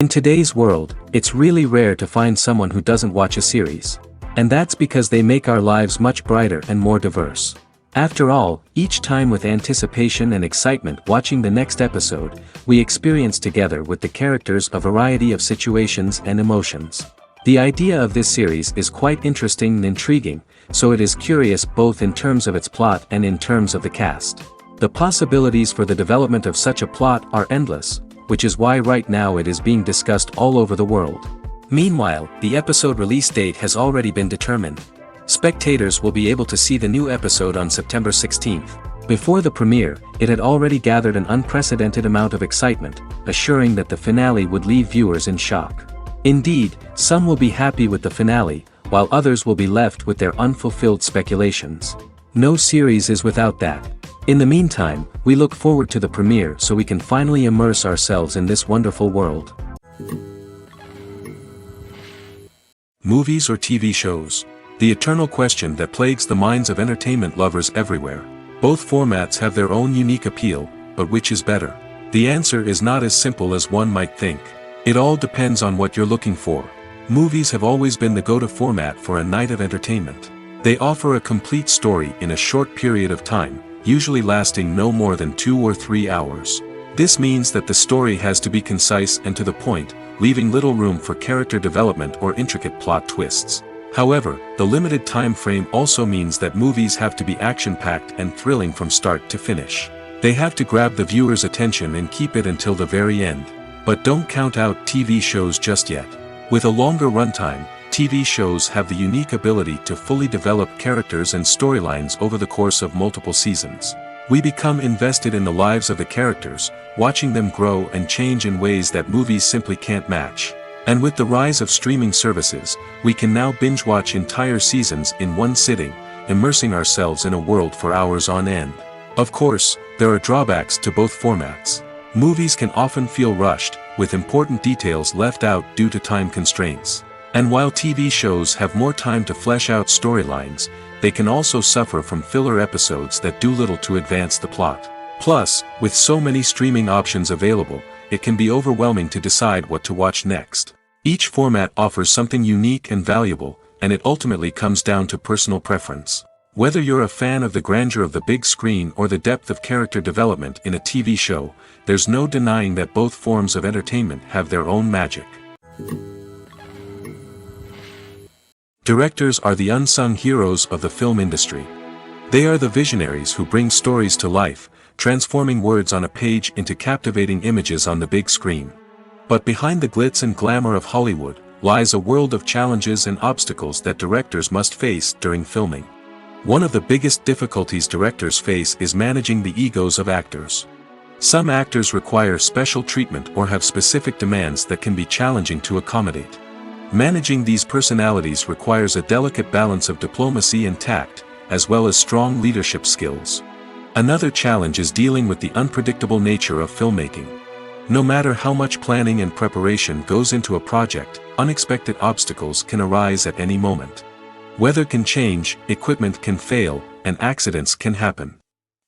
In today's world, it's really rare to find someone who doesn't watch a series. And that's because they make our lives much brighter and more diverse. After all, each time with anticipation and excitement watching the next episode, we experience together with the characters a variety of situations and emotions. The idea of this series is quite interesting and intriguing, so it is curious both in terms of its plot and in terms of the cast. The possibilities for the development of such a plot are endless, which is why right now it is being discussed all over the world. Meanwhile, the episode release date has already been determined. Spectators will be able to see the new episode on September 16th. Before the premiere, it had already gathered an unprecedented amount of excitement, assuring that the finale would leave viewers in shock. Indeed, some will be happy with the finale, while others will be left with their unfulfilled speculations. No series is without that. In the meantime, we look forward to the premiere so we can finally immerse ourselves in this wonderful world. Movies or TV shows? The eternal question that plagues the minds of entertainment lovers everywhere. Both formats have their own unique appeal, but which is better? The answer is not as simple as one might think. It all depends on what you're looking for. Movies have always been the go-to format for a night of entertainment. They offer a complete story in a short period of time, usually lasting no more than 2 or 3 hours. This means that the story has to be concise and to the point, leaving little room for character development or intricate plot twists. However, the limited time frame also means that movies have to be action-packed and thrilling from start to finish. They have to grab the viewer's attention and keep it until the very end. But don't count out TV shows just yet. With a longer runtime, TV shows have the unique ability to fully develop characters and storylines over the course of multiple seasons. We become invested in the lives of the characters, watching them grow and change in ways that movies simply can't match. And with the rise of streaming services, we can now binge-watch entire seasons in one sitting, immersing ourselves in a world for hours on end. Of course, there are drawbacks to both formats. Movies can often feel rushed, with important details left out due to time constraints. And while TV shows have more time to flesh out storylines, they can also suffer from filler episodes that do little to advance the plot. Plus, with so many streaming options available, it can be overwhelming to decide what to watch next. Each format offers something unique and valuable, and it ultimately comes down to personal preference. Whether you're a fan of the grandeur of the big screen or the depth of character development in a TV show, there's no denying that both forms of entertainment have their own magic. Directors are the unsung heroes of the film industry. They are the visionaries who bring stories to life, transforming words on a page into captivating images on the big screen. But behind the glitz and glamour of Hollywood, lies a world of challenges and obstacles that directors must face during filming. One of the biggest difficulties directors face is managing the egos of actors. Some actors require special treatment or have specific demands that can be challenging to accommodate. Managing these personalities requires a delicate balance of diplomacy and tact, as well as strong leadership skills. Another challenge is dealing with the unpredictable nature of filmmaking. No matter how much planning and preparation goes into a project, unexpected obstacles can arise at any moment. Weather can change, equipment can fail, and accidents can happen.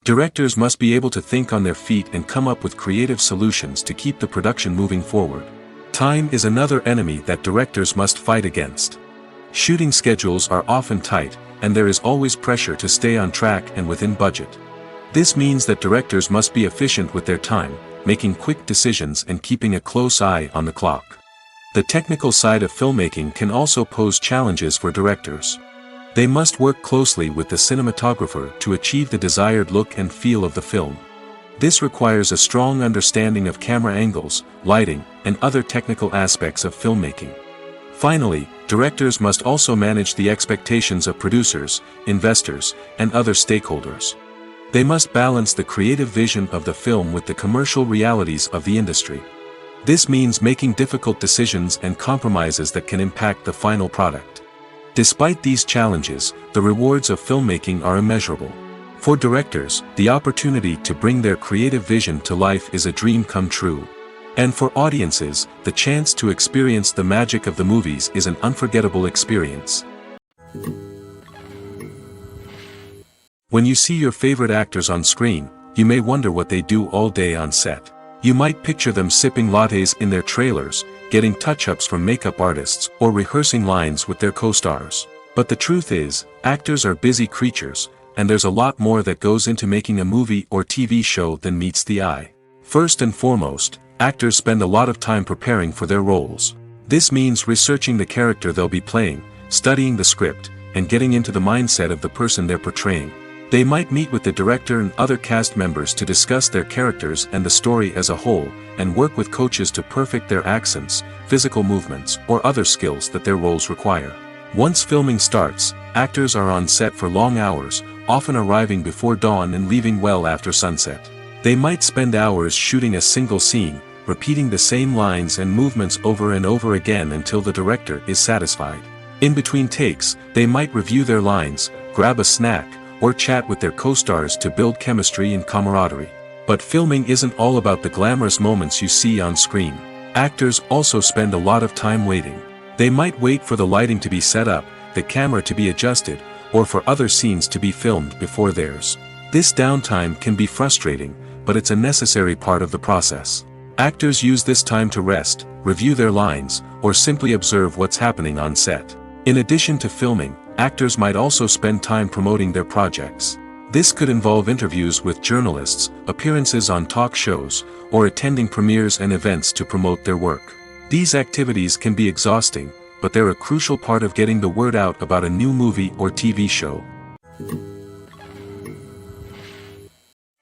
Directors must be able to think on their feet and come up with creative solutions to keep the production moving forward. Time is another enemy that directors must fight against. Shooting schedules are often tight, and there is always pressure to stay on track and within budget. This means that directors must be efficient with their time, making quick decisions and keeping a close eye on the clock. The technical side of filmmaking can also pose challenges for directors. They must work closely with the cinematographer to achieve the desired look and feel of the film. This requires a strong understanding of camera angles, lighting, and other technical aspects of filmmaking. Finally, directors must also manage the expectations of producers, investors, and other stakeholders. They must balance the creative vision of the film with the commercial realities of the industry. This means making difficult decisions and compromises that can impact the final product. Despite these challenges, the rewards of filmmaking are immeasurable. For directors, the opportunity to bring their creative vision to life is a dream come true. And for audiences, the chance to experience the magic of the movies is an unforgettable experience. When you see your favorite actors on screen, you may wonder what they do all day on set. You might picture them sipping lattes in their trailers, getting touch-ups from makeup artists, or rehearsing lines with their co-stars. But the truth is, actors are busy creatures, and there's a lot more that goes into making a movie or TV show than meets the eye. First and foremost, actors spend a lot of time preparing for their roles. This means researching the character they'll be playing, studying the script, and getting into the mindset of the person they're portraying. They might meet with the director and other cast members to discuss their characters and the story as a whole, and work with coaches to perfect their accents, physical movements, or other skills that their roles require. Once filming starts, actors are on set for long hours, often arriving before dawn and leaving well after sunset. They might spend hours shooting a single scene, repeating the same lines and movements over and over again until the director is satisfied. In between takes, they might review their lines, grab a snack, or chat with their co-stars to build chemistry and camaraderie. But filming isn't all about the glamorous moments you see on screen. Actors also spend a lot of time waiting. They might wait for the lighting to be set up, the camera to be adjusted, or for other scenes to be filmed before theirs. This downtime can be frustrating, but it's a necessary part of the process. Actors use this time to rest, review their lines, or simply observe what's happening on set. In addition to filming, actors might also spend time promoting their projects. This could involve interviews with journalists, appearances on talk shows, or attending premieres and events to promote their work. These activities can be exhausting, but they're a crucial part of getting the word out about a new movie or TV show.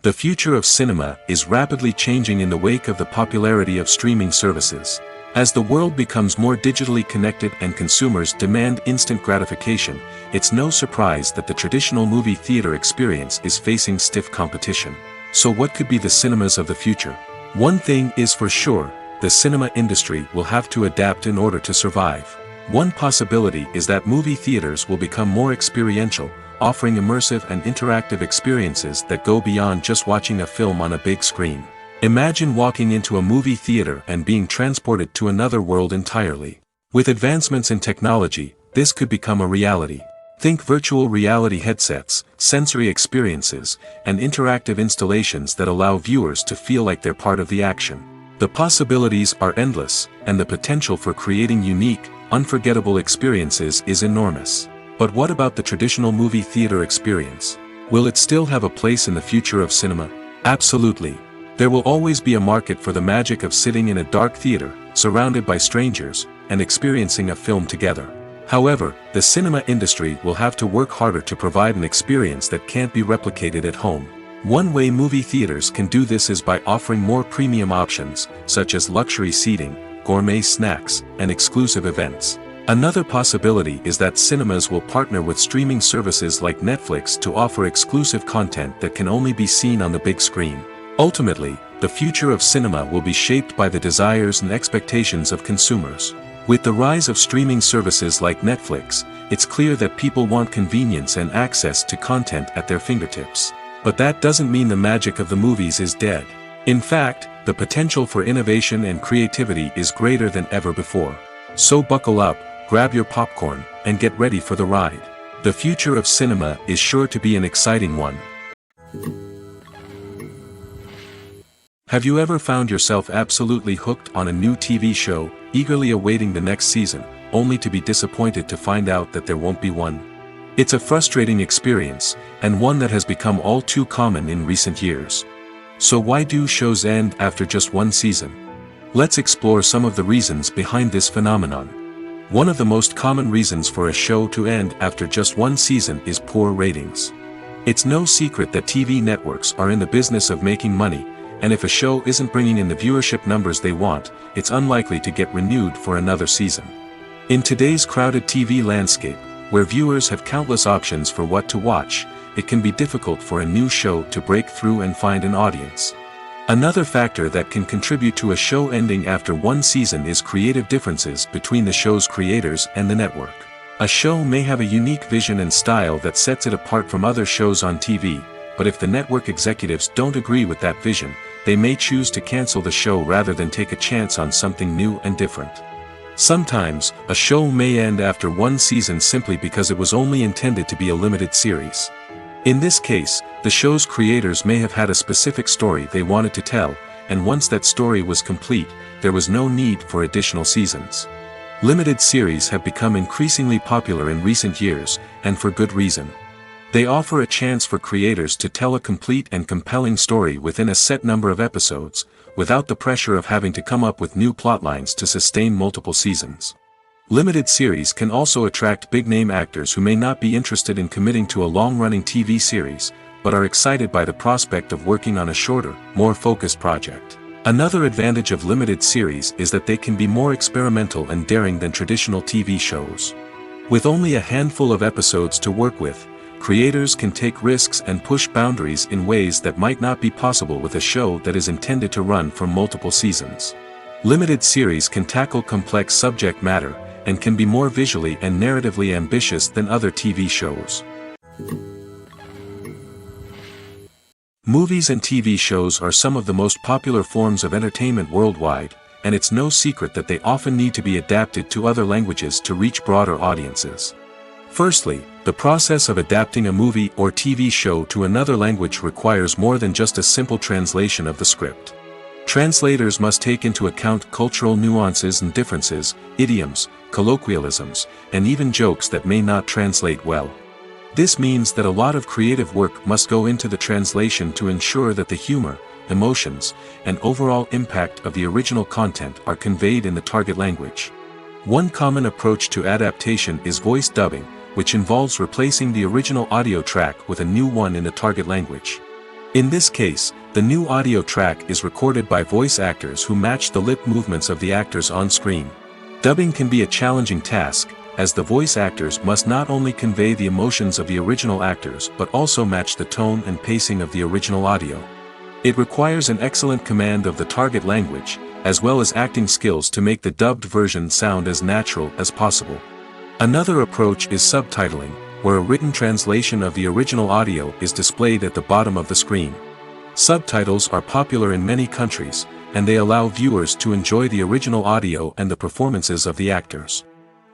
The future of cinema is rapidly changing in the wake of the popularity of streaming services. As the world becomes more digitally connected and consumers demand instant gratification, it's no surprise that the traditional movie theater experience is facing stiff competition. So what could be the cinemas of the future? One thing is for sure, the cinema industry will have to adapt in order to survive. One possibility is that movie theaters will become more experiential, offering immersive and interactive experiences that go beyond just watching a film on a big screen. Imagine walking into a movie theater and being transported to another world entirely. With advancements in technology, this could become a reality. Think virtual reality headsets, sensory experiences, and interactive installations that allow viewers to feel like they're part of the action. The possibilities are endless, and the potential for creating unique, unforgettable experiences is enormous. But what about the traditional movie theater experience? Will it still have a place in the future of cinema? Absolutely. There will always be a market for the magic of sitting in a dark theater, surrounded by strangers, and experiencing a film together. However, the cinema industry will have to work harder to provide an experience that can't be replicated at home. One way movie theaters can do this is by offering more premium options, such as luxury seating, gourmet snacks, and exclusive events. Another possibility is that cinemas will partner with streaming services like Netflix to offer exclusive content that can only be seen on the big screen. Ultimately, the future of cinema will be shaped by the desires and expectations of consumers. With the rise of streaming services like Netflix, it's clear that people want convenience and access to content at their fingertips. But that doesn't mean the magic of the movies is dead. In fact, the potential for innovation and creativity is greater than ever before. So buckle up, grab your popcorn, and get ready for the ride. The future of cinema is sure to be an exciting one. Have you ever found yourself absolutely hooked on a new TV show, eagerly awaiting the next season, only to be disappointed to find out that there won't be one? It's a frustrating experience, and one that has become all too common in recent years. So why do shows end after just one season? Let's explore some of the reasons behind this phenomenon. One of the most common reasons for a show to end after just one season is poor ratings. It's no secret that TV networks are in the business of making money, and if a show isn't bringing in the viewership numbers they want, it's unlikely to get renewed for another season. In today's crowded TV landscape, where viewers have countless options for what to watch, it can be difficult for a new show to break through and find an audience. Another factor that can contribute to a show ending after one season is creative differences between the show's creators and the network. A show may have a unique vision and style that sets it apart from other shows on TV, but if the network executives don't agree with that vision, they may choose to cancel the show rather than take a chance on something new and different. Sometimes, a show may end after one season simply because it was only intended to be a limited series. In this case, the show's creators may have had a specific story they wanted to tell, and once that story was complete, there was no need for additional seasons. Limited series have become increasingly popular in recent years, and for good reason. They offer a chance for creators to tell a complete and compelling story within a set number of episodes, without the pressure of having to come up with new plotlines to sustain multiple seasons. Limited series can also attract big-name actors who may not be interested in committing to a long-running TV series, but are excited by the prospect of working on a shorter, more focused project. Another advantage of limited series is that they can be more experimental and daring than traditional TV shows. With only a handful of episodes to work with, creators can take risks and push boundaries in ways that might not be possible with a show that is intended to run for multiple seasons. Limited series can tackle complex subject matter, and can be more visually and narratively ambitious than other TV shows. Movies and TV shows are some of the most popular forms of entertainment worldwide, and it's no secret that they often need to be adapted to other languages to reach broader audiences. Firstly, the process of adapting a movie or TV show to another language requires more than just a simple translation of the script. Translators must take into account cultural nuances and differences, idioms, colloquialisms, and even jokes that may not translate well. This means that a lot of creative work must go into the translation to ensure that the humor, emotions, and overall impact of the original content are conveyed in the target language. One common approach to adaptation is voice dubbing, which involves replacing the original audio track with a new one in the target language. In this case, the new audio track is recorded by voice actors who match the lip movements of the actors on screen. Dubbing can be a challenging task, as the voice actors must not only convey the emotions of the original actors but also match the tone and pacing of the original audio. It requires an excellent command of the target language, as well as acting skills to make the dubbed version sound as natural as possible. Another approach is subtitling, where a written translation of the original audio is displayed at the bottom of the screen. Subtitles are popular in many countries, and they allow viewers to enjoy the original audio and the performances of the actors.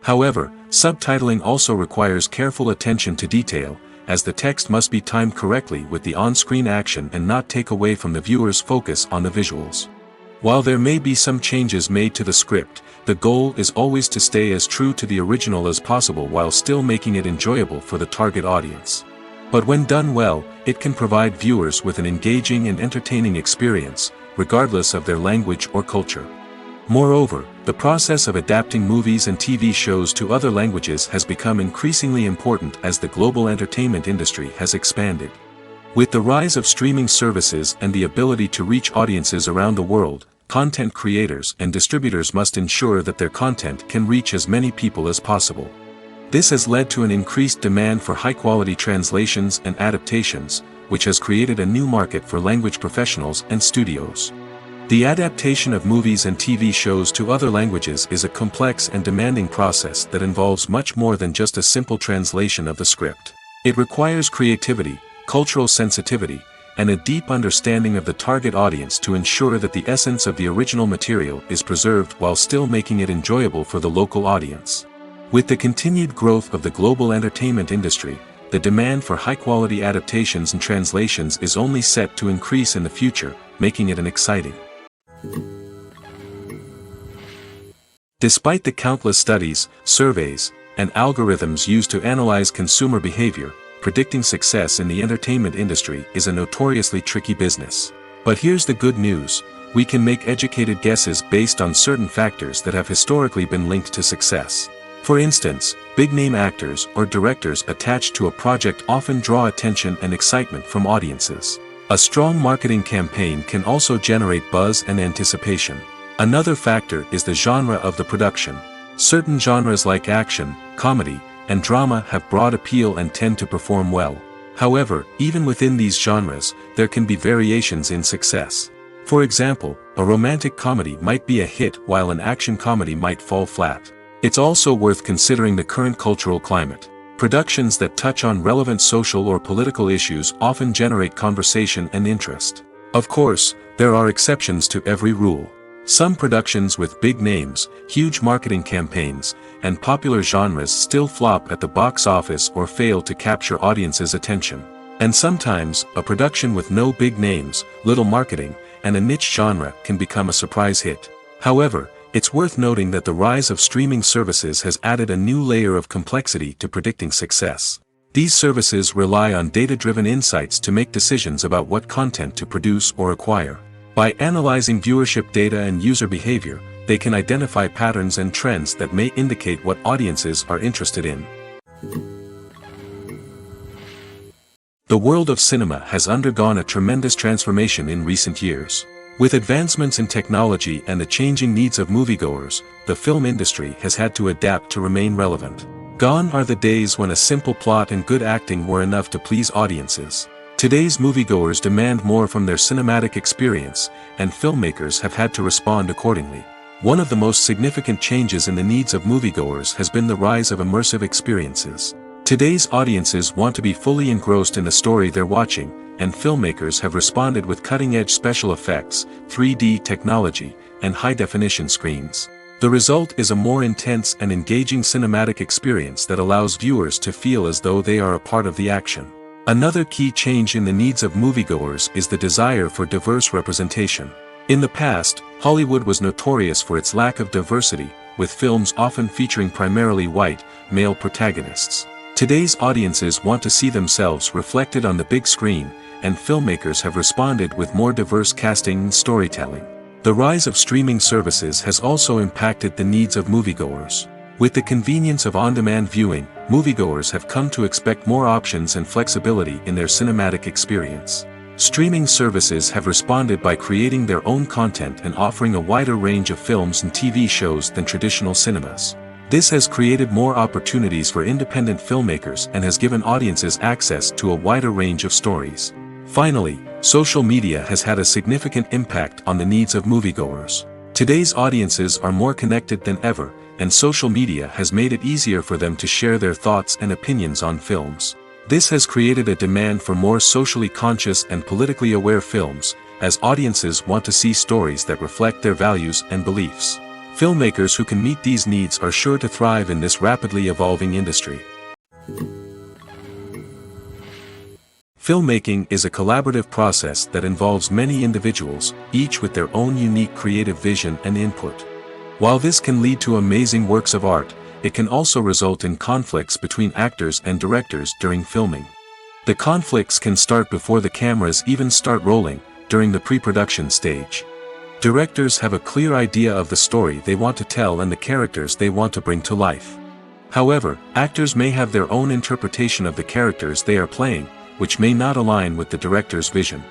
However, subtitling also requires careful attention to detail, as the text must be timed correctly with the on-screen action and not take away from the viewer's focus on the visuals. While there may be some changes made to the script, the goal is always to stay as true to the original as possible while still making it enjoyable for the target audience. But when done well, it can provide viewers with an engaging and entertaining experience, regardless of their language or culture. Moreover, the process of adapting movies and TV shows to other languages has become increasingly important as the global entertainment industry has expanded. With the rise of streaming services and the ability to reach audiences around the world, content creators and distributors must ensure that their content can reach as many people as possible. This has led to an increased demand for high-quality translations and adaptations, which has created a new market for language professionals and studios. The adaptation of movies and TV shows to other languages is a complex and demanding process that involves much more than just a simple translation of the script. It requires creativity, cultural sensitivity, and a deep understanding of the target audience to ensure that the essence of the original material is preserved while still making it enjoyable for the local audience. With the continued growth of the global entertainment industry, the demand for high-quality adaptations and translations is only set to increase in the future, making it an exciting. Despite the countless studies, surveys, and algorithms used to analyze consumer behavior, predicting success in the entertainment industry is a notoriously tricky business. But here's the good news: we can make educated guesses based on certain factors that have historically been linked to success. For instance, big-name actors or directors attached to a project often draw attention and excitement from audiences. A strong marketing campaign can also generate buzz and anticipation. Another factor is the genre of the production. Certain genres like action, comedy, and drama have broad appeal and tend to perform well. However, even within these genres, there can be variations in success. For example, a romantic comedy might be a hit while an action comedy might fall flat. It's also worth considering the current cultural climate. Productions that touch on relevant social or political issues often generate conversation and interest. Of course, there are exceptions to every rule. Some productions with big names, huge marketing campaigns, and popular genres still flop at the box office or fail to capture audiences' attention. And sometimes, a production with no big names, little marketing, and a niche genre can become a surprise hit. However, it's worth noting that the rise of streaming services has added a new layer of complexity to predicting success. These services rely on data-driven insights to make decisions about what content to produce or acquire. By analyzing viewership data and user behavior, they can identify patterns and trends that may indicate what audiences are interested in. The world of cinema has undergone a tremendous transformation in recent years. With advancements in technology and the changing needs of moviegoers, the film industry has had to adapt to remain relevant. Gone are the days when a simple plot and good acting were enough to please audiences. Today's moviegoers demand more from their cinematic experience, and filmmakers have had to respond accordingly. One of the most significant changes in the needs of moviegoers has been the rise of immersive experiences. Today's audiences want to be fully engrossed in the story they're watching, and filmmakers have responded with cutting-edge special effects, 3D technology, and high-definition screens. The result is a more intense and engaging cinematic experience that allows viewers to feel as though they are a part of the action. Another key change in the needs of moviegoers is the desire for diverse representation. In the past, Hollywood was notorious for its lack of diversity, with films often featuring primarily white, male protagonists. Today's audiences want to see themselves reflected on the big screen, and filmmakers have responded with more diverse casting and storytelling. The rise of streaming services has also impacted the needs of moviegoers. With the convenience of on-demand viewing, moviegoers have come to expect more options and flexibility in their cinematic experience. Streaming services have responded by creating their own content and offering a wider range of films and TV shows than traditional cinemas. This has created more opportunities for independent filmmakers and has given audiences access to a wider range of stories. Finally, social media has had a significant impact on the needs of moviegoers. Today's audiences are more connected than ever, and social media has made it easier for them to share their thoughts and opinions on films. This has created a demand for more socially conscious and politically aware films, as audiences want to see stories that reflect their values and beliefs. Filmmakers who can meet these needs are sure to thrive in this rapidly evolving industry. Filmmaking is a collaborative process that involves many individuals, each with their own unique creative vision and input. While this can lead to amazing works of art, it can also result in conflicts between actors and directors during filming. The conflicts can start before the cameras even start rolling, during the pre-production stage. Directors have a clear idea of the story they want to tell and the characters they want to bring to life. However, actors may have their own interpretation of the characters they are playing, which may not align with the director's vision.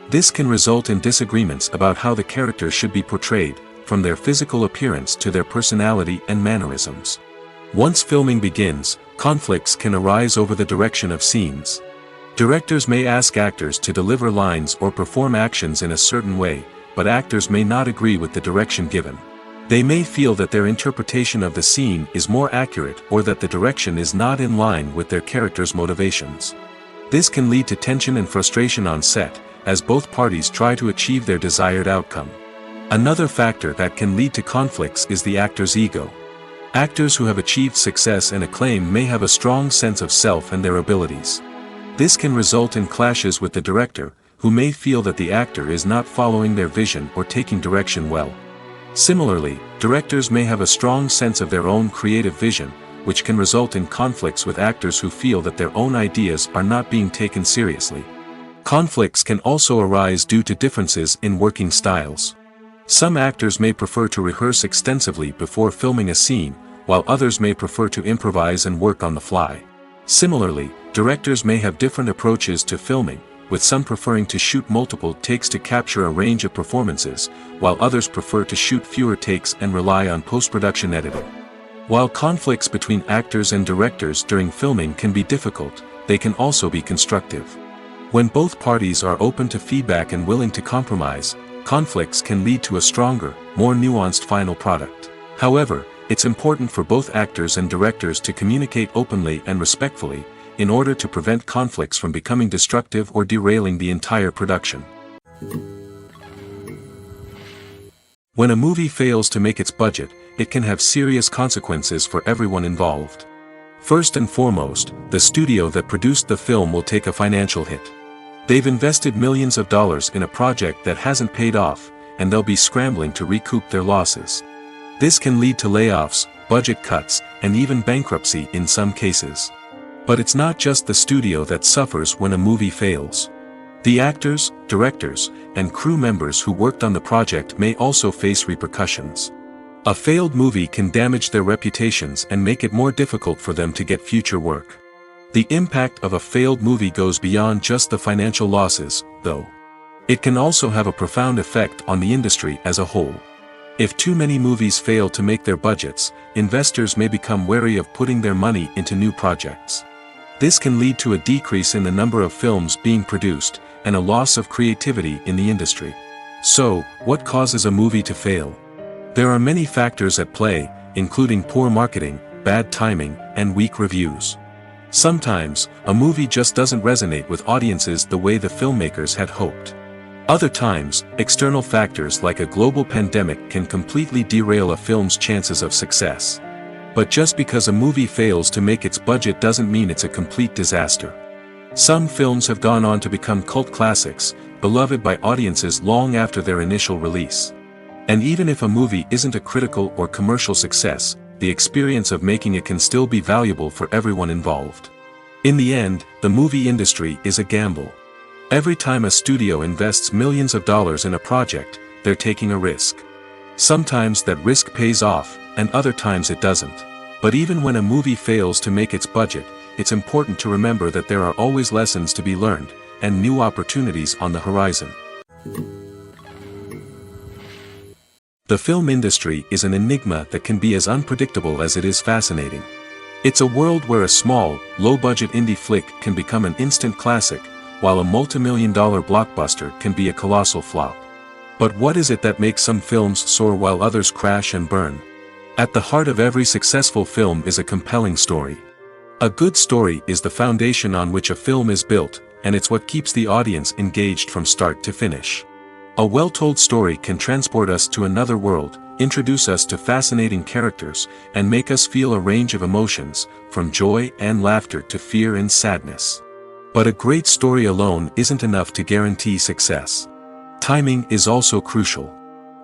This can result in disagreements about how the characters should be portrayed, from their physical appearance to their personality and mannerisms. Once filming begins, conflicts can arise over the direction of scenes. Directors may ask actors to deliver lines or perform actions in a certain way, but actors may not agree with the direction given. They may feel that their interpretation of the scene is more accurate or that the direction is not in line with their character's motivations. This can lead to tension and frustration on set, as both parties try to achieve their desired outcome. Another factor that can lead to conflicts is the actor's ego. Actors who have achieved success and acclaim may have a strong sense of self and their abilities. This can result in clashes with the director, who may feel that the actor is not following their vision or taking direction well. Similarly, directors may have a strong sense of their own creative vision, which can result in conflicts with actors who feel that their own ideas are not being taken seriously. Conflicts can also arise due to differences in working styles. Some actors may prefer to rehearse extensively before filming a scene, while others may prefer to improvise and work on the fly. Similarly, directors may have different approaches to filming, with some preferring to shoot multiple takes to capture a range of performances, while others prefer to shoot fewer takes and rely on post-production editing. While conflicts between actors and directors during filming can be difficult, they can also be constructive. When both parties are open to feedback and willing to compromise, conflicts can lead to a stronger, more nuanced final product. However, it's important for both actors and directors to communicate openly and respectfully, in order to prevent conflicts from becoming destructive or derailing the entire production. When a movie fails to make its budget, it can have serious consequences for everyone involved. First and foremost, the studio that produced the film will take a financial hit. They've invested millions of dollars in a project that hasn't paid off, and they'll be scrambling to recoup their losses. This can lead to layoffs, budget cuts, and even bankruptcy in some cases. But it's not just the studio that suffers when a movie fails. The actors, directors, and crew members who worked on the project may also face repercussions. A failed movie can damage their reputations and make it more difficult for them to get future work. The impact of a failed movie goes beyond just the financial losses, though. It can also have a profound effect on the industry as a whole. If too many movies fail to make their budgets, investors may become wary of putting their money into new projects. This can lead to a decrease in the number of films being produced, and a loss of creativity in the industry. So, what causes a movie to fail? There are many factors at play, including poor marketing, bad timing, and weak reviews. Sometimes, a movie just doesn't resonate with audiences the way the filmmakers had hoped. Other times, external factors like a global pandemic can completely derail a film's chances of success. But just because a movie fails to make its budget doesn't mean it's a complete disaster. Some films have gone on to become cult classics, beloved by audiences long after their initial release. And even if a movie isn't a critical or commercial success, the experience of making it can still be valuable for everyone involved. In the end, the movie industry is a gamble. Every time a studio invests millions of dollars in a project, they're taking a risk. Sometimes that risk pays off, and other times it doesn't. But even when a movie fails to make its budget, it's important to remember that there are always lessons to be learned, and new opportunities on the horizon. The film industry is an enigma that can be as unpredictable as it is fascinating. It's a world where a small, low-budget indie flick can become an instant classic, while a multi-million-dollar blockbuster can be a colossal flop. But what is it that makes some films soar while others crash and burn? At the heart of every successful film is a compelling story. A good story is the foundation on which a film is built, and it's what keeps the audience engaged from start to finish. A well-told story can transport us to another world, introduce us to fascinating characters, and make us feel a range of emotions, from joy and laughter to fear and sadness. But a great story alone isn't enough to guarantee success. Timing is also crucial.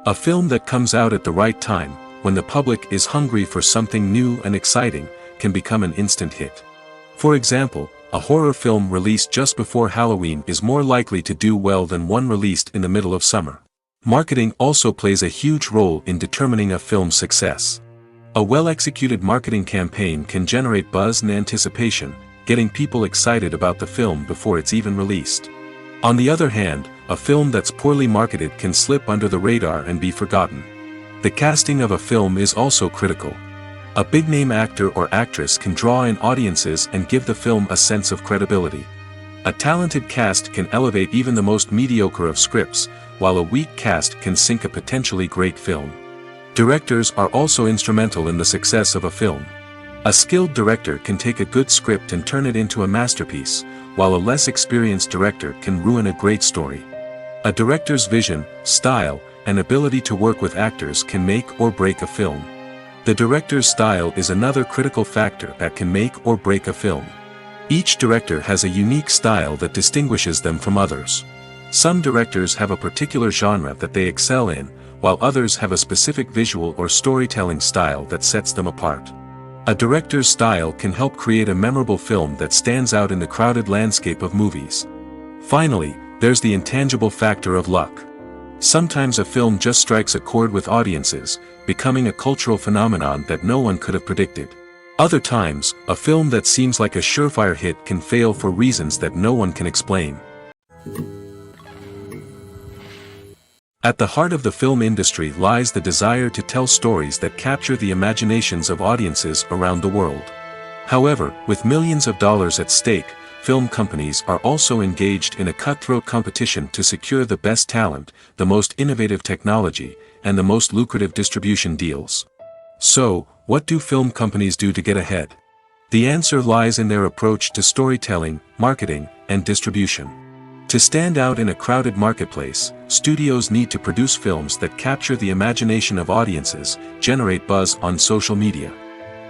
A film that comes out at the right time, when the public is hungry for something new and exciting, can become an instant hit. For example, a horror film released just before Halloween is more likely to do well than one released in the middle of summer. Marketing also plays a huge role in determining a film's success. A well-executed marketing campaign can generate buzz and anticipation, getting people excited about the film before it's even released. On the other hand, a film that's poorly marketed can slip under the radar and be forgotten. The casting of a film is also critical. A big-name actor or actress can draw in audiences and give the film a sense of credibility. A talented cast can elevate even the most mediocre of scripts, while a weak cast can sink a potentially great film. Directors are also instrumental in the success of a film. A skilled director can take a good script and turn it into a masterpiece, while a less experienced director can ruin a great story. A director's vision, style, and ability to work with actors can make or break a film. The director's style is another critical factor that can make or break a film. Each director has a unique style that distinguishes them from others. Some directors have a particular genre that they excel in, while others have a specific visual or storytelling style that sets them apart. A director's style can help create a memorable film that stands out in the crowded landscape of movies. Finally, there's the intangible factor of luck. Sometimes a film just strikes a chord with audiences, becoming a cultural phenomenon that no one could have predicted. Other times, a film that seems like a surefire hit can fail for reasons that no one can explain. At the heart of the film industry lies the desire to tell stories that capture the imaginations of audiences around the world. However, with millions of dollars at stake, film companies are also engaged in a cutthroat competition to secure the best talent, the most innovative technology, and the most lucrative distribution deals. So, what do film companies do to get ahead? The answer lies in their approach to storytelling, marketing, and distribution. To stand out in a crowded marketplace, studios need to produce films that capture the imagination of audiences, generate buzz on social media.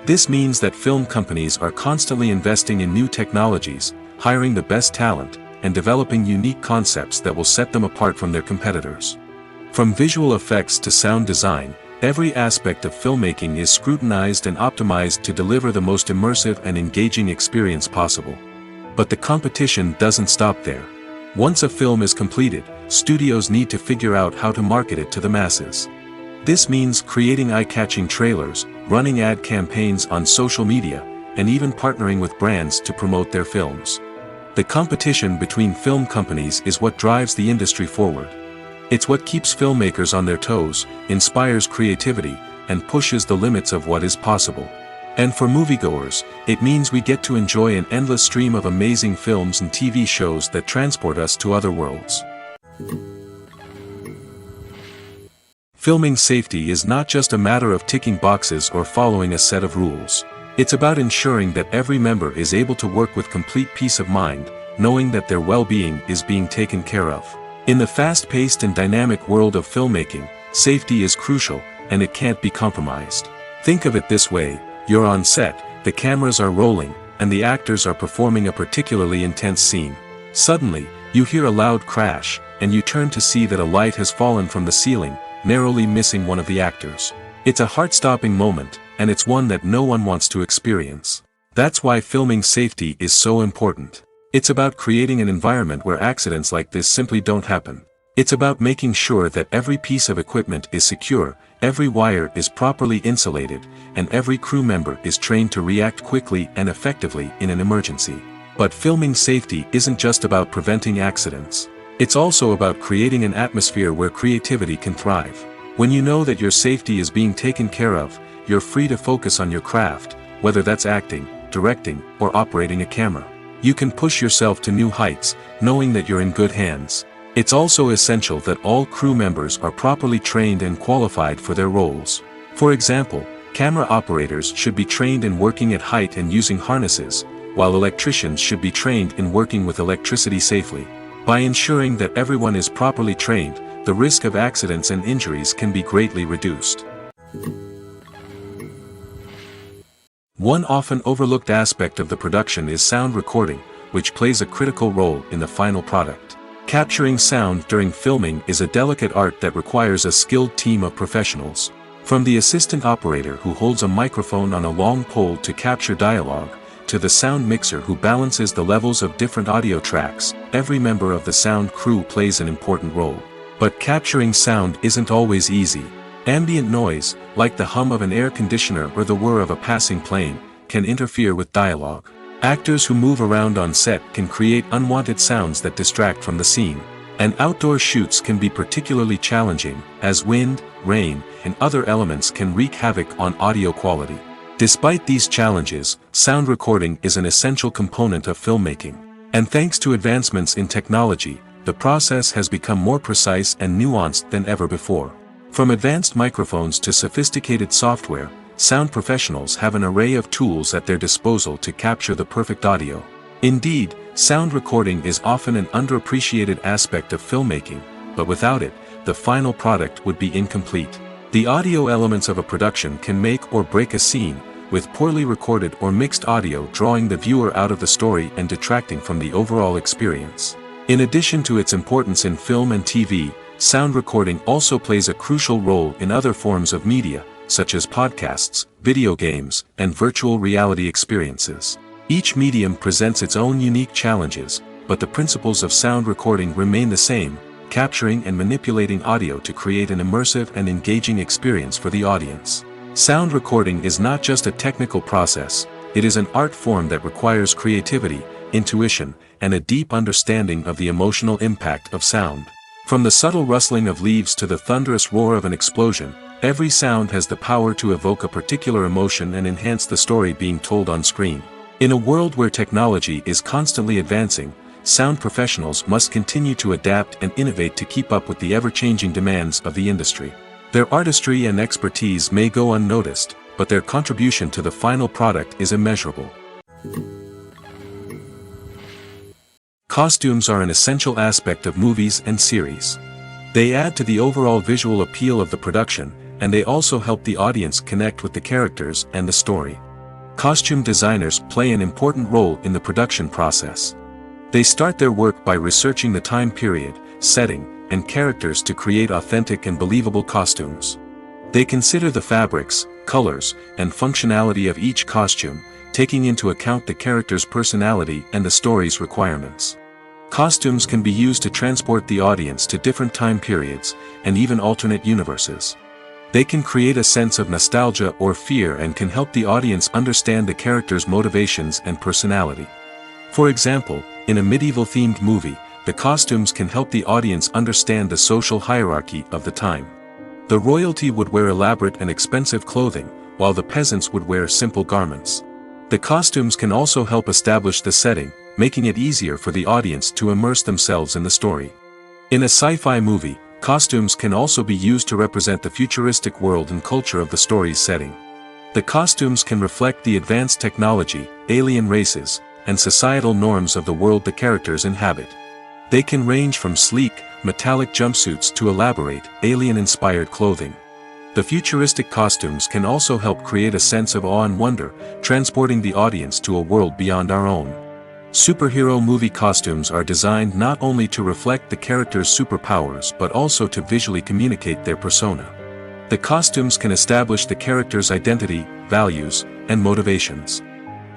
This means that film companies are constantly investing in new technologies, hiring the best talent, and developing unique concepts that will set them apart from their competitors. From visual effects to sound design, every aspect of filmmaking is scrutinized and optimized to deliver the most immersive and engaging experience possible. But the competition doesn't stop there. Once a film is completed, studios need to figure out how to market it to the masses. This means creating eye-catching trailers, running ad campaigns on social media, and even partnering with brands to promote their films. The competition between film companies is what drives the industry forward. It's what keeps filmmakers on their toes, inspires creativity, and pushes the limits of what is possible. And for moviegoers, it means we get to enjoy an endless stream of amazing films and TV shows that transport us to other worlds. Filming safety is not just a matter of ticking boxes or following a set of rules. It's about ensuring that every member is able to work with complete peace of mind, knowing that their well-being is being taken care of. In the fast-paced and dynamic world of filmmaking, safety is crucial, and it can't be compromised. Think of it this way. You're on set, the cameras are rolling, and the actors are performing a particularly intense scene. Suddenly, you hear a loud crash, and you turn to see that a light has fallen from the ceiling, narrowly missing one of the actors. It's a heart-stopping moment, and it's one that no one wants to experience. That's why filming safety is so important. It's about creating an environment where accidents like this simply don't happen. It's about making sure that every piece of equipment is secure, every wire is properly insulated, and every crew member is trained to react quickly and effectively in an emergency. But filming safety isn't just about preventing accidents. It's also about creating an atmosphere where creativity can thrive. When you know that your safety is being taken care of, you're free to focus on your craft, whether that's acting, directing, or operating a camera. You can push yourself to new heights, knowing that you're in good hands. It's also essential that all crew members are properly trained and qualified for their roles. For example, camera operators should be trained in working at height and using harnesses, while electricians should be trained in working with electricity safely. By ensuring that everyone is properly trained, the risk of accidents and injuries can be greatly reduced. One often overlooked aspect of the production is sound recording, which plays a critical role in the final product. Capturing sound during filming is a delicate art that requires a skilled team of professionals. From the assistant operator who holds a microphone on a long pole to capture dialogue, to the sound mixer who balances the levels of different audio tracks, every member of the sound crew plays an important role. But capturing sound isn't always easy. Ambient noise, like the hum of an air conditioner or the whir of a passing plane, can interfere with dialogue. Actors who move around on set can create unwanted sounds that distract from the scene. And outdoor shoots can be particularly challenging, as wind, rain, and other elements can wreak havoc on audio quality. Despite these challenges, sound recording is an essential component of filmmaking. And thanks to advancements in technology, the process has become more precise and nuanced than ever before. From advanced microphones to sophisticated software, sound professionals have an array of tools at their disposal to capture the perfect audio. Indeed, sound recording is often an underappreciated aspect of filmmaking, but without it, the final product would be incomplete. The audio elements of a production can make or break a scene, with poorly recorded or mixed audio drawing the viewer out of the story and detracting from the overall experience. In addition to its importance in film and TV, sound recording also plays a crucial role in other forms of media, such as podcasts, video games, and virtual reality experiences. Each medium presents its own unique challenges, but the principles of sound recording remain the same, capturing and manipulating audio to create an immersive and engaging experience for the audience. Sound recording is not just a technical process, it is an art form that requires creativity, intuition, and a deep understanding of the emotional impact of sound. From the subtle rustling of leaves to the thunderous roar of an explosion, every sound has the power to evoke a particular emotion and enhance the story being told on screen. In a world where technology is constantly advancing, sound professionals must continue to adapt and innovate to keep up with the ever-changing demands of the industry. Their artistry and expertise may go unnoticed, but their contribution to the final product is immeasurable. Costumes are an essential aspect of movies and series. They add to the overall visual appeal of the production, and they also help the audience connect with the characters and the story. Costume designers play an important role in the production process. They start their work by researching the time period, setting, and characters to create authentic and believable costumes. They consider the fabrics, colors, and functionality of each costume, taking into account the character's personality and the story's requirements. Costumes can be used to transport the audience to different time periods, and even alternate universes. They can create a sense of nostalgia or fear and can help the audience understand the character's motivations and personality. For example, in a medieval-themed movie, the costumes can help the audience understand the social hierarchy of the time. The royalty would wear elaborate and expensive clothing, while the peasants would wear simple garments. The costumes can also help establish the setting, making it easier for the audience to immerse themselves in the story. In a sci-fi movie, costumes can also be used to represent the futuristic world and culture of the story's setting. The costumes can reflect the advanced technology, alien races, and societal norms of the world the characters inhabit. They can range from sleek, metallic jumpsuits to elaborate, alien-inspired clothing. The futuristic costumes can also help create a sense of awe and wonder, transporting the audience to a world beyond our own. Superhero movie costumes are designed not only to reflect the character's superpowers but also to visually communicate their persona. The costumes can establish the character's identity, values, and motivations.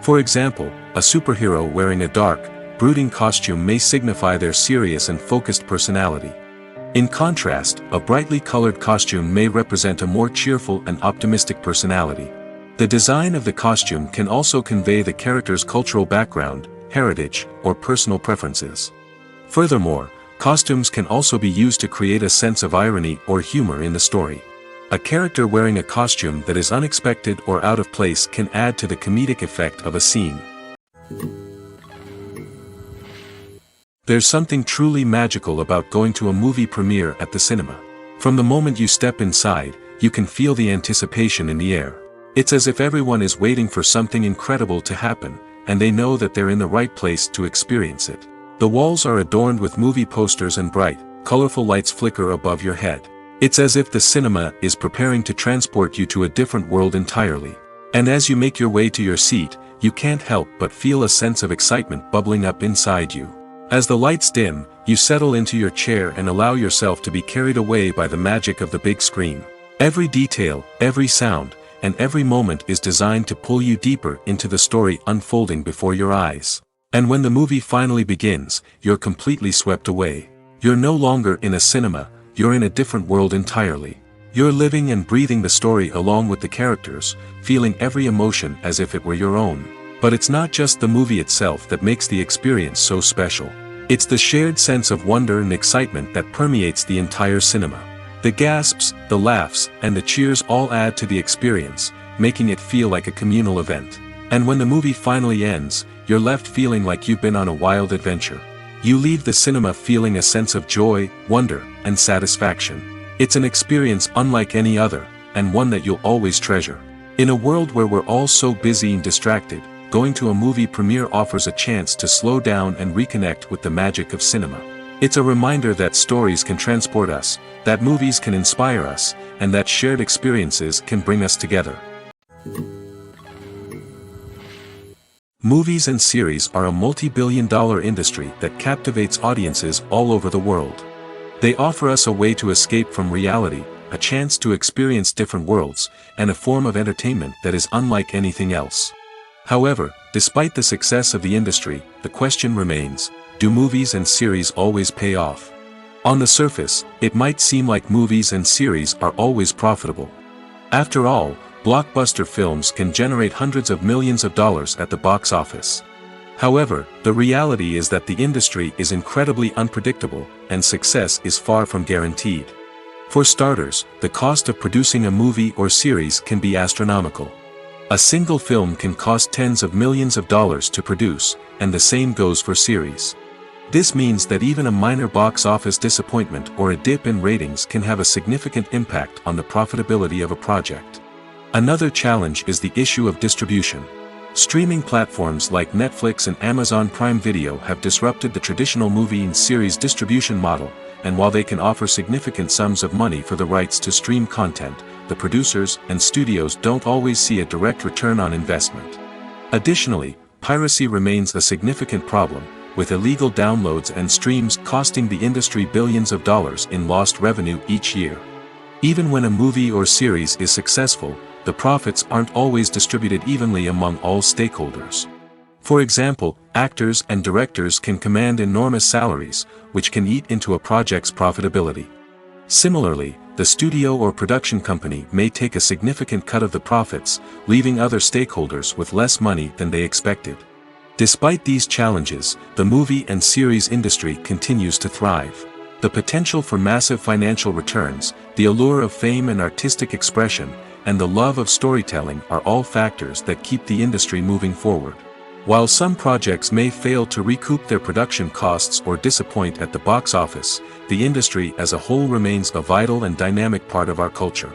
For example, a superhero wearing a dark, brooding costume may signify their serious and focused personality. In contrast, a brightly colored costume may represent a more cheerful and optimistic personality. The design of the costume can also convey the character's cultural background, heritage, or personal preferences. Furthermore, costumes can also be used to create a sense of irony or humor in the story. A character wearing a costume that is unexpected or out of place can add to the comedic effect of a scene. There's something truly magical about going to a movie premiere at the cinema. From the moment you step inside, you can feel the anticipation in the air. It's as if everyone is waiting for something incredible to happen, and they know that they're in the right place to experience it. The walls are adorned with movie posters and bright, colorful lights flicker above your head. It's as if the cinema is preparing to transport you to a different world entirely. And as you make your way to your seat, you can't help but feel a sense of excitement bubbling up inside you. As the lights dim, you settle into your chair and allow yourself to be carried away by the magic of the big screen. Every detail, every sound, and every moment is designed to pull you deeper into the story unfolding before your eyes. And when the movie finally begins, you're completely swept away. You're no longer in a cinema, you're in a different world entirely. You're living and breathing the story along with the characters, feeling every emotion as if it were your own. But it's not just the movie itself that makes the experience so special. It's the shared sense of wonder and excitement that permeates the entire cinema. The gasps, the laughs, and the cheers all add to the experience, making it feel like a communal event. And when the movie finally ends, you're left feeling like you've been on a wild adventure. You leave the cinema feeling a sense of joy, wonder, and satisfaction. It's an experience unlike any other, and one that you'll always treasure. In a world where we're all so busy and distracted, going to a movie premiere offers a chance to slow down and reconnect with the magic of cinema. It's a reminder that stories can transport us, that movies can inspire us, and that shared experiences can bring us together. Movies and series are a multi-billion-dollar industry that captivates audiences all over the world. They offer us a way to escape from reality, a chance to experience different worlds, and a form of entertainment that is unlike anything else. However, despite the success of the industry, the question remains, do movies and series always pay off? On the surface, it might seem like movies and series are always profitable. After all, blockbuster films can generate hundreds of millions of dollars at the box office. However, the reality is that the industry is incredibly unpredictable, and success is far from guaranteed. For starters, the cost of producing a movie or series can be astronomical. A single film can cost tens of millions of dollars to produce, and the same goes for series. This means that even a minor box office disappointment or a dip in ratings can have a significant impact on the profitability of a project. Another challenge is the issue of distribution. Streaming platforms like Netflix and Amazon Prime Video have disrupted the traditional movie and series distribution model, and while they can offer significant sums of money for the rights to stream content, the producers and studios don't always see a direct return on investment. Additionally, piracy remains a significant problem, with illegal downloads and streams costing the industry billions of dollars in lost revenue each year. Even when a movie or series is successful, the profits aren't always distributed evenly among all stakeholders. For example, actors and directors can command enormous salaries, which can eat into a project's profitability. Similarly, the studio or production company may take a significant cut of the profits, leaving other stakeholders with less money than they expected. Despite these challenges, the movie and series industry continues to thrive. The potential for massive financial returns, the allure of fame and artistic expression, and the love of storytelling are all factors that keep the industry moving forward. While some projects may fail to recoup their production costs or disappoint at the box office, the industry as a whole remains a vital and dynamic part of our culture.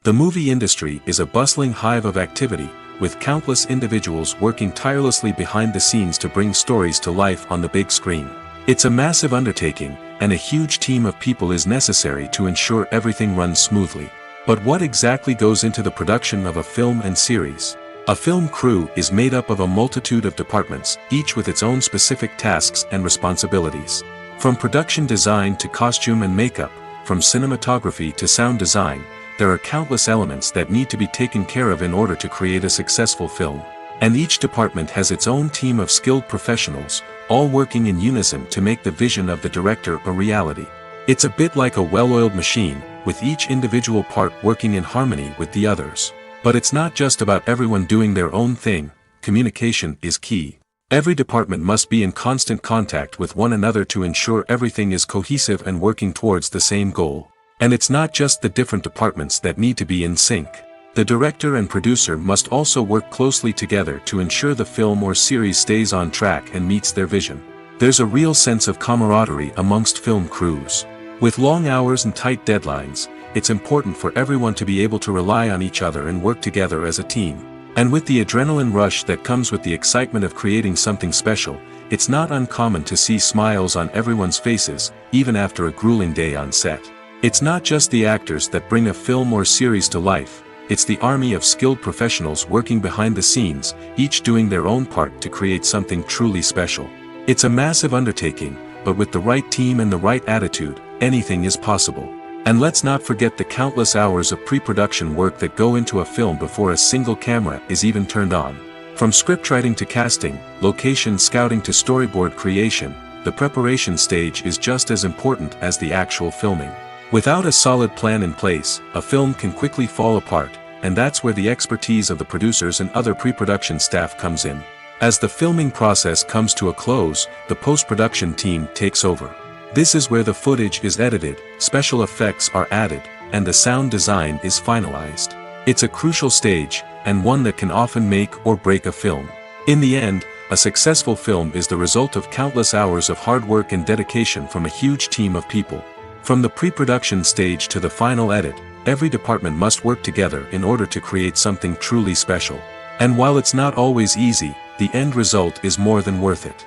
The movie industry is a bustling hive of activity, with countless individuals working tirelessly behind the scenes to bring stories to life on the big screen. It's a massive undertaking, and a huge team of people is necessary to ensure everything runs smoothly. But what exactly goes into the production of a film and series? A film crew is made up of a multitude of departments, each with its own specific tasks and responsibilities. From production design to costume and makeup, from cinematography to sound design, there are countless elements that need to be taken care of in order to create a successful film. And each department has its own team of skilled professionals, all working in unison to make the vision of the director a reality. It's a bit like a well-oiled machine, with each individual part working in harmony with the others. But it's not just about everyone doing their own thing. Communication is key. Every department must be in constant contact with one another to ensure everything is cohesive and working towards the same goal. And it's not just the different departments that need to be in sync. The director and producer must also work closely together to ensure the film or series stays on track and meets their vision. There's a real sense of camaraderie amongst film crews. With long hours and tight deadlines, it's important for everyone to be able to rely on each other and work together as a team. And with the adrenaline rush that comes with the excitement of creating something special, it's not uncommon to see smiles on everyone's faces, even after a grueling day on set. It's not just the actors that bring a film or series to life, it's the army of skilled professionals working behind the scenes, each doing their own part to create something truly special. It's a massive undertaking, but with the right team and the right attitude, anything is possible. And let's not forget the countless hours of pre-production work that go into a film before a single camera is even turned on. From scriptwriting to casting, location scouting to storyboard creation, the preparation stage is just as important as the actual filming. Without a solid plan in place, a film can quickly fall apart, and that's where the expertise of the producers and other pre-production staff comes in. As the filming process comes to a close, the post-production team takes over. This is where the footage is edited, special effects are added, and the sound design is finalized. It's a crucial stage, and one that can often make or break a film. In the end, a successful film is the result of countless hours of hard work and dedication from a huge team of people. From the pre-production stage to the final edit, every department must work together in order to create something truly special. And while it's not always easy, the end result is more than worth it.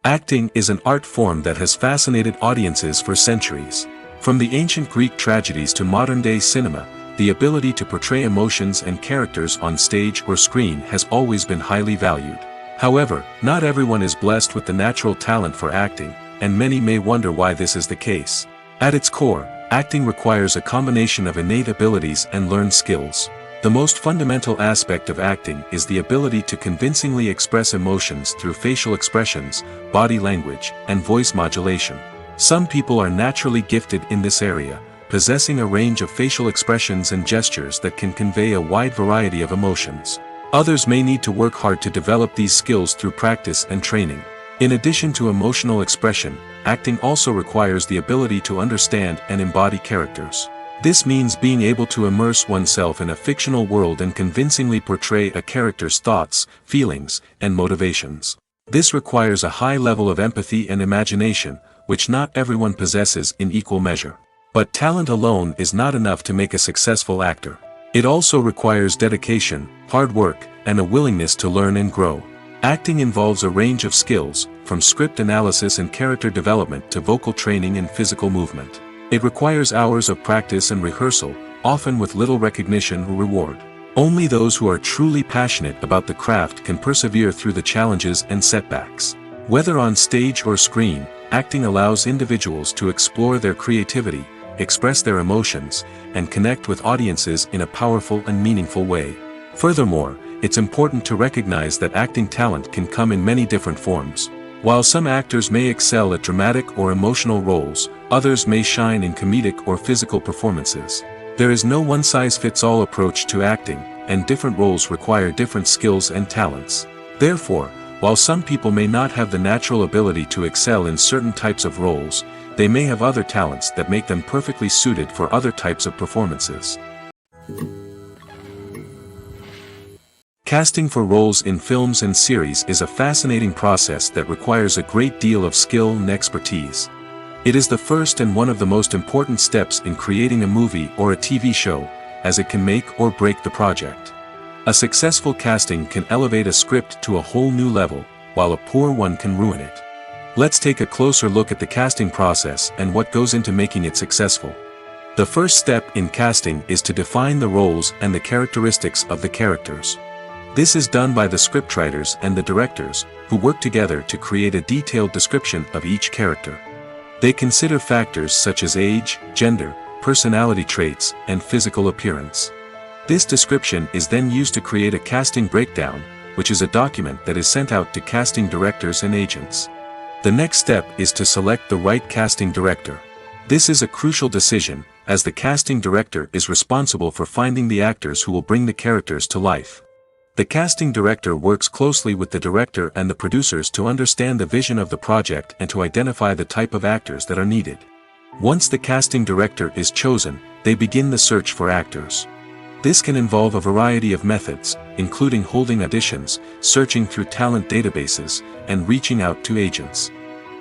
Acting is an art form that has fascinated audiences for centuries. From the ancient Greek tragedies to modern-day cinema, the ability to portray emotions and characters on stage or screen has always been highly valued. However, not everyone is blessed with the natural talent for acting, and many may wonder why this is the case. At its core, acting requires a combination of innate abilities and learned skills. The most fundamental aspect of acting is the ability to convincingly express emotions through facial expressions, body language, and voice modulation. Some people are naturally gifted in this area, possessing a range of facial expressions and gestures that can convey a wide variety of emotions. Others may need to work hard to develop these skills through practice and training. In addition to emotional expression, acting also requires the ability to understand and embody characters. This means being able to immerse oneself in a fictional world and convincingly portray a character's thoughts, feelings, and motivations. This requires a high level of empathy and imagination, which not everyone possesses in equal measure. But talent alone is not enough to make a successful actor. It also requires dedication, hard work, and a willingness to learn and grow. Acting involves a range of skills, from script analysis and character development to vocal training and physical movement. It requires hours of practice and rehearsal, often with little recognition or reward. Only those who are truly passionate about the craft can persevere through the challenges and setbacks. Whether on stage or screen, acting allows individuals to explore their creativity, express their emotions, and connect with audiences in a powerful and meaningful way. Furthermore, it's important to recognize that acting talent can come in many different forms. While some actors may excel at dramatic or emotional roles, others may shine in comedic or physical performances. There is no one-size-fits-all approach to acting, and different roles require different skills and talents. Therefore, while some people may not have the natural ability to excel in certain types of roles, they may have other talents that make them perfectly suited for other types of performances. Casting for roles in films and series is a fascinating process that requires a great deal of skill and expertise. It is the first and one of the most important steps in creating a movie or a TV show, as it can make or break the project. A successful casting can elevate a script to a whole new level, while a poor one can ruin it. Let's take a closer look at the casting process and what goes into making it successful. The first step in casting is to define the roles and the characteristics of the characters. This is done by the scriptwriters and the directors, who work together to create a detailed description of each character. They consider factors such as age, gender, personality traits, and physical appearance. This description is then used to create a casting breakdown, which is a document that is sent out to casting directors and agents. The next step is to select the right casting director. This is a crucial decision, as the casting director is responsible for finding the actors who will bring the characters to life. The casting director works closely with the director and the producers to understand the vision of the project and to identify the type of actors that are needed. Once the casting director is chosen, they begin the search for actors. This can involve a variety of methods, including holding auditions, searching through talent databases, and reaching out to agents.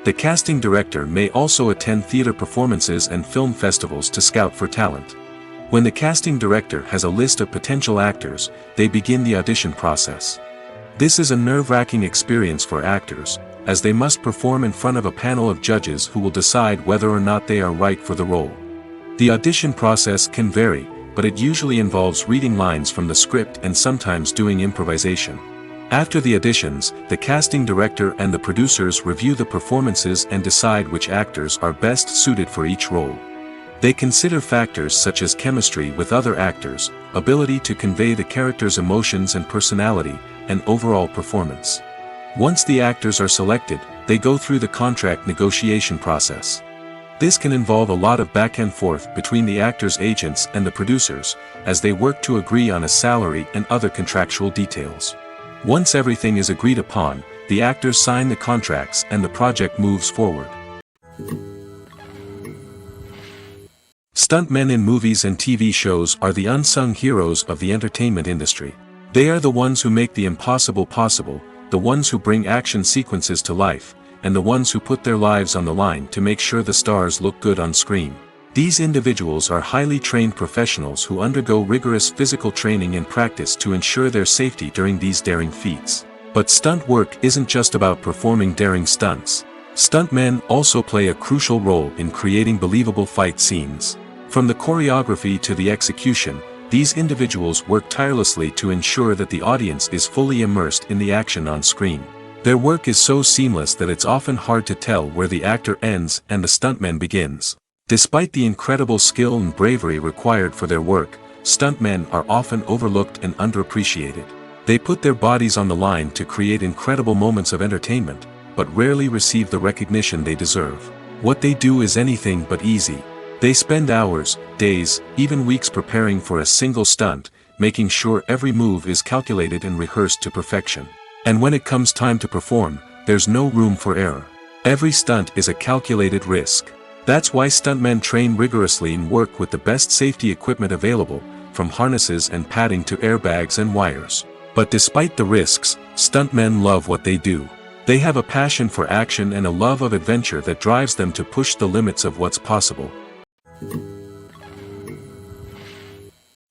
The casting director may also attend theater performances and film festivals to scout for talent. When the casting director has a list of potential actors, they begin the audition process. This is a nerve-wracking experience for actors, as they must perform in front of a panel of judges who will decide whether or not they are right for the role. The audition process can vary, but it usually involves reading lines from the script and sometimes doing improvisation. After the auditions, the casting director and the producers review the performances and decide which actors are best suited for each role. They consider factors such as chemistry with other actors, ability to convey the character's emotions and personality, and overall performance. Once the actors are selected, they go through the contract negotiation process. This can involve a lot of back and forth between the actors' agents and the producers, as they work to agree on a salary and other contractual details. Once everything is agreed upon, the actors sign the contracts and the project moves forward. Stuntmen in movies and TV shows are the unsung heroes of the entertainment industry. They are the ones who make the impossible possible, the ones who bring action sequences to life, and the ones who put their lives on the line to make sure the stars look good on screen. These individuals are highly trained professionals who undergo rigorous physical training and practice to ensure their safety during these daring feats. But stunt work isn't just about performing daring stunts. Stuntmen also play a crucial role in creating believable fight scenes. From the choreography to the execution, these individuals work tirelessly to ensure that the audience is fully immersed in the action on screen. Their work is so seamless that it's often hard to tell where the actor ends and the stuntman begins. Despite the incredible skill and bravery required for their work, stuntmen are often overlooked and underappreciated. They put their bodies on the line to create incredible moments of entertainment, but rarely receive the recognition they deserve. What they do is anything but easy. They spend hours, days, even weeks preparing for a single stunt, making sure every move is calculated and rehearsed to perfection. And when it comes time to perform, there's no room for error. Every stunt is a calculated risk. That's why stuntmen train rigorously and work with the best safety equipment available, from harnesses and padding to airbags and wires. But despite the risks, stuntmen love what they do. They have a passion for action and a love of adventure that drives them to push the limits of what's possible.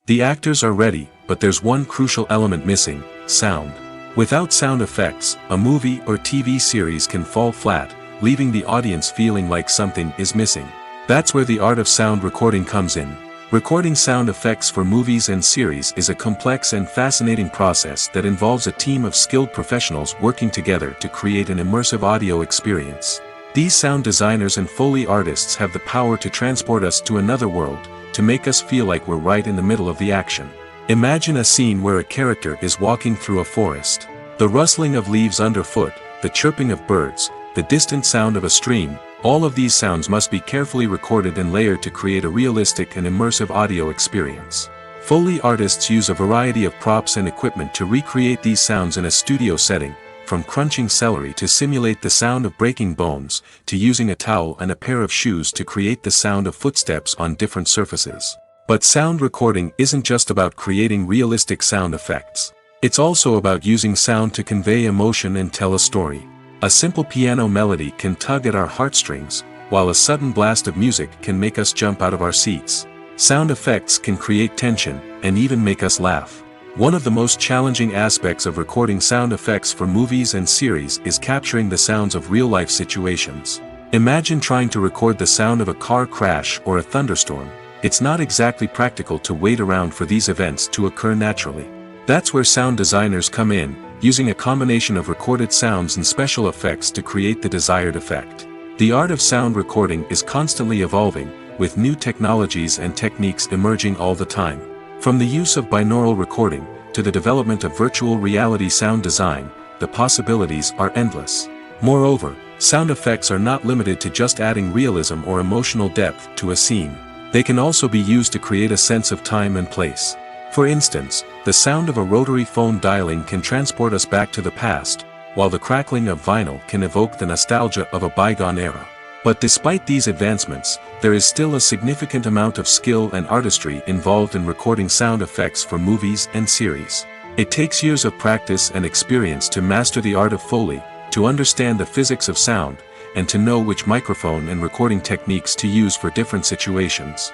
The actors are ready, but there's one crucial element missing: sound. Without sound effects, a movie or TV series can fall flat, leaving the audience feeling like something is missing. That's where the art of sound recording comes in. Recording sound effects for movies and series is a complex and fascinating process that involves a team of skilled professionals working together to create an immersive audio experience. These sound designers and Foley artists have the power to transport us to another world, to make us feel like we're right in the middle of the action. Imagine a scene where a character is walking through a forest. The rustling of leaves underfoot, the chirping of birds, the distant sound of a stream, all of these sounds must be carefully recorded and layered to create a realistic and immersive audio experience. Foley artists use a variety of props and equipment to recreate these sounds in a studio setting, from crunching celery to simulate the sound of breaking bones, to using a towel and a pair of shoes to create the sound of footsteps on different surfaces. But sound recording isn't just about creating realistic sound effects. It's also about using sound to convey emotion and tell a story. A simple piano melody can tug at our heartstrings, while a sudden blast of music can make us jump out of our seats. Sound effects can create tension, and even make us laugh. One of the most challenging aspects of recording sound effects for movies and series is capturing the sounds of real-life situations. Imagine trying to record the sound of a car crash or a thunderstorm. It's not exactly practical to wait around for these events to occur naturally. That's where sound designers come in, using a combination of recorded sounds and special effects to create the desired effect. The art of sound recording is constantly evolving, with new technologies and techniques emerging all the time. From the use of binaural recording, to the development of virtual reality sound design, the possibilities are endless. Moreover, sound effects are not limited to just adding realism or emotional depth to a scene. They can also be used to create a sense of time and place. For instance, the sound of a rotary phone dialing can transport us back to the past, while the crackling of vinyl can evoke the nostalgia of a bygone era. But despite these advancements, there is still a significant amount of skill and artistry involved in recording sound effects for movies and series. It takes years of practice and experience to master the art of Foley, to understand the physics of sound, and to know which microphone and recording techniques to use for different situations.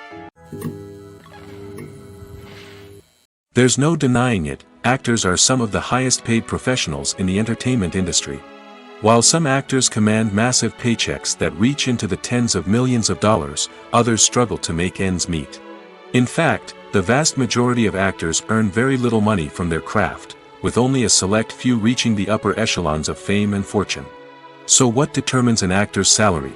There's no denying it, actors are some of the highest paid professionals in the entertainment industry. While some actors command massive paychecks that reach into the tens of millions of dollars, others struggle to make ends meet. In fact, the vast majority of actors earn very little money from their craft, with only a select few reaching the upper echelons of fame and fortune. So what determines an actor's salary?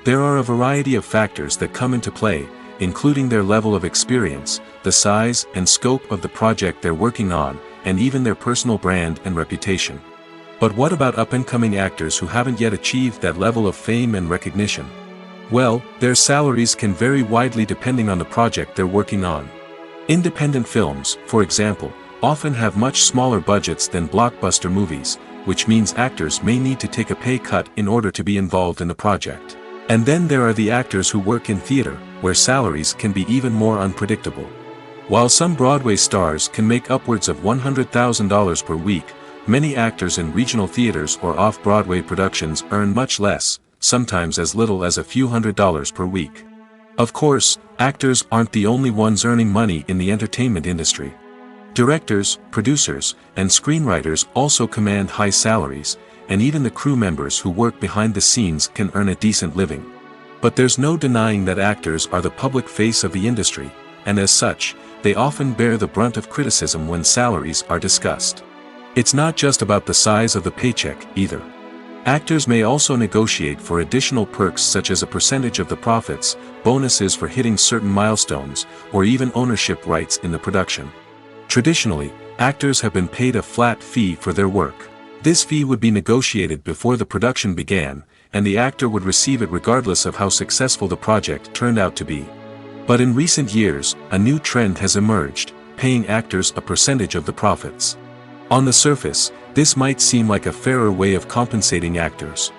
There are a variety of factors that come into play, including their level of experience, the size and scope of the project they're working on, and even their personal brand and reputation. But what about up-and-coming actors who haven't yet achieved that level of fame and recognition? Well, their salaries can vary widely depending on the project they're working on. Independent films, for example, often have much smaller budgets than blockbuster movies, which means actors may need to take a pay cut in order to be involved in the project. And then there are the actors who work in theater, where salaries can be even more unpredictable. While some Broadway stars can make upwards of $100,000 per week, many actors in regional theaters or off-Broadway productions earn much less, sometimes as little as a few $100s per week. Of course, actors aren't the only ones earning money in the entertainment industry. Directors, producers, and screenwriters also command high salaries, and even the crew members who work behind the scenes can earn a decent living. But there's no denying that actors are the public face of the industry, and as such, they often bear the brunt of criticism when salaries are discussed. It's not just about the size of the paycheck, either. Actors may also negotiate for additional perks such as a percentage of the profits, bonuses for hitting certain milestones, or even ownership rights in the production. Traditionally, actors have been paid a flat fee for their work. This fee would be negotiated before the production began, and the actor would receive it regardless of how successful the project turned out to be. But in recent years, a new trend has emerged, paying actors a percentage of the profits. On the surface, this might seem like a fairer way of compensating actors.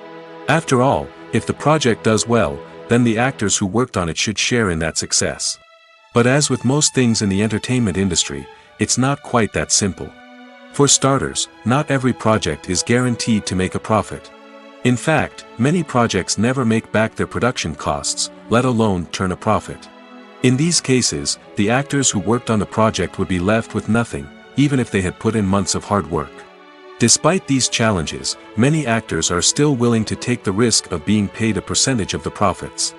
After all, if the project does well, then the actors who worked on it should share in that success. But as with most things in the entertainment industry, it's not quite that simple. For starters, not every project is guaranteed to make a profit. In fact, many projects never make back their production costs, let alone turn a profit. In these cases, the actors who worked on the project would be left with nothing, even if they had put in months of hard work. Despite these challenges, many actors are still willing to take the risk of being paid a percentage of the profits.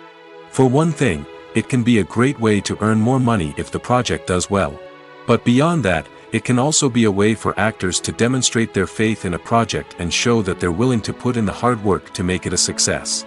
For one thing, it can be a great way to earn more money if the project does well. But beyond that, it can also be a way for actors to demonstrate their faith in a project and show that they're willing to put in the hard work to make it a success.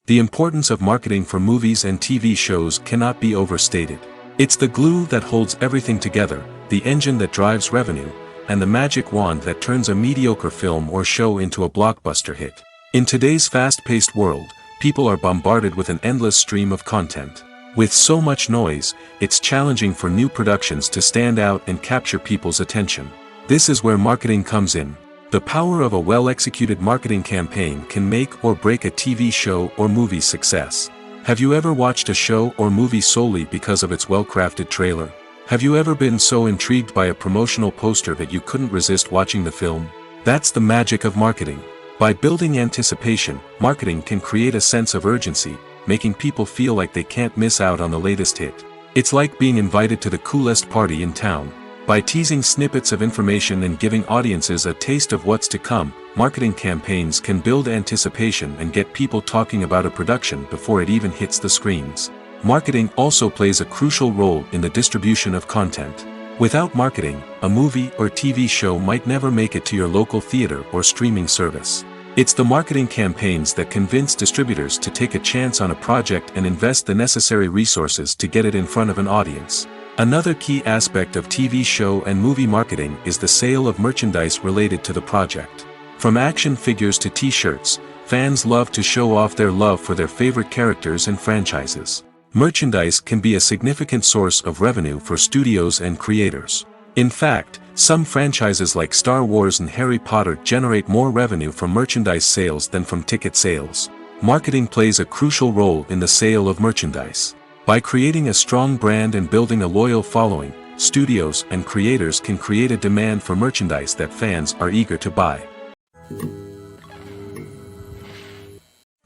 The importance of marketing for movies and TV shows cannot be overstated. It's the glue that holds everything together, the engine that drives revenue, and the magic wand that turns a mediocre film or show into a blockbuster hit. In today's fast-paced world, people are bombarded with an endless stream of content. With so much noise, it's challenging for new productions to stand out and capture people's attention. This is where marketing comes in. The power of a well-executed marketing campaign can make or break a TV show or movie's success. Have you ever watched a show or movie solely because of its well-crafted trailer? Have you ever been so intrigued by a promotional poster that you couldn't resist watching the film? That's the magic of marketing. By building anticipation, marketing can create a sense of urgency, making people feel like they can't miss out on the latest hit. It's like being invited to the coolest party in town. By teasing snippets of information and giving audiences a taste of what's to come, marketing campaigns can build anticipation and get people talking about a production before it even hits the screens. Marketing also plays a crucial role in the distribution of content. Without marketing, a movie or TV show might never make it to your local theater or streaming service. It's the marketing campaigns that convince distributors to take a chance on a project and invest the necessary resources to get it in front of an audience. Another key aspect of TV show and movie marketing is the sale of merchandise related to the project. From action figures to t-shirts, fans love to show off their love for their favorite characters and franchises. Merchandise can be a significant source of revenue for studios and creators. In fact, some franchises like Star Wars and Harry Potter generate more revenue from merchandise sales than from ticket sales. Marketing plays a crucial role in the sale of merchandise. By creating a strong brand and building a loyal following, studios and creators can create a demand for merchandise that fans are eager to buy.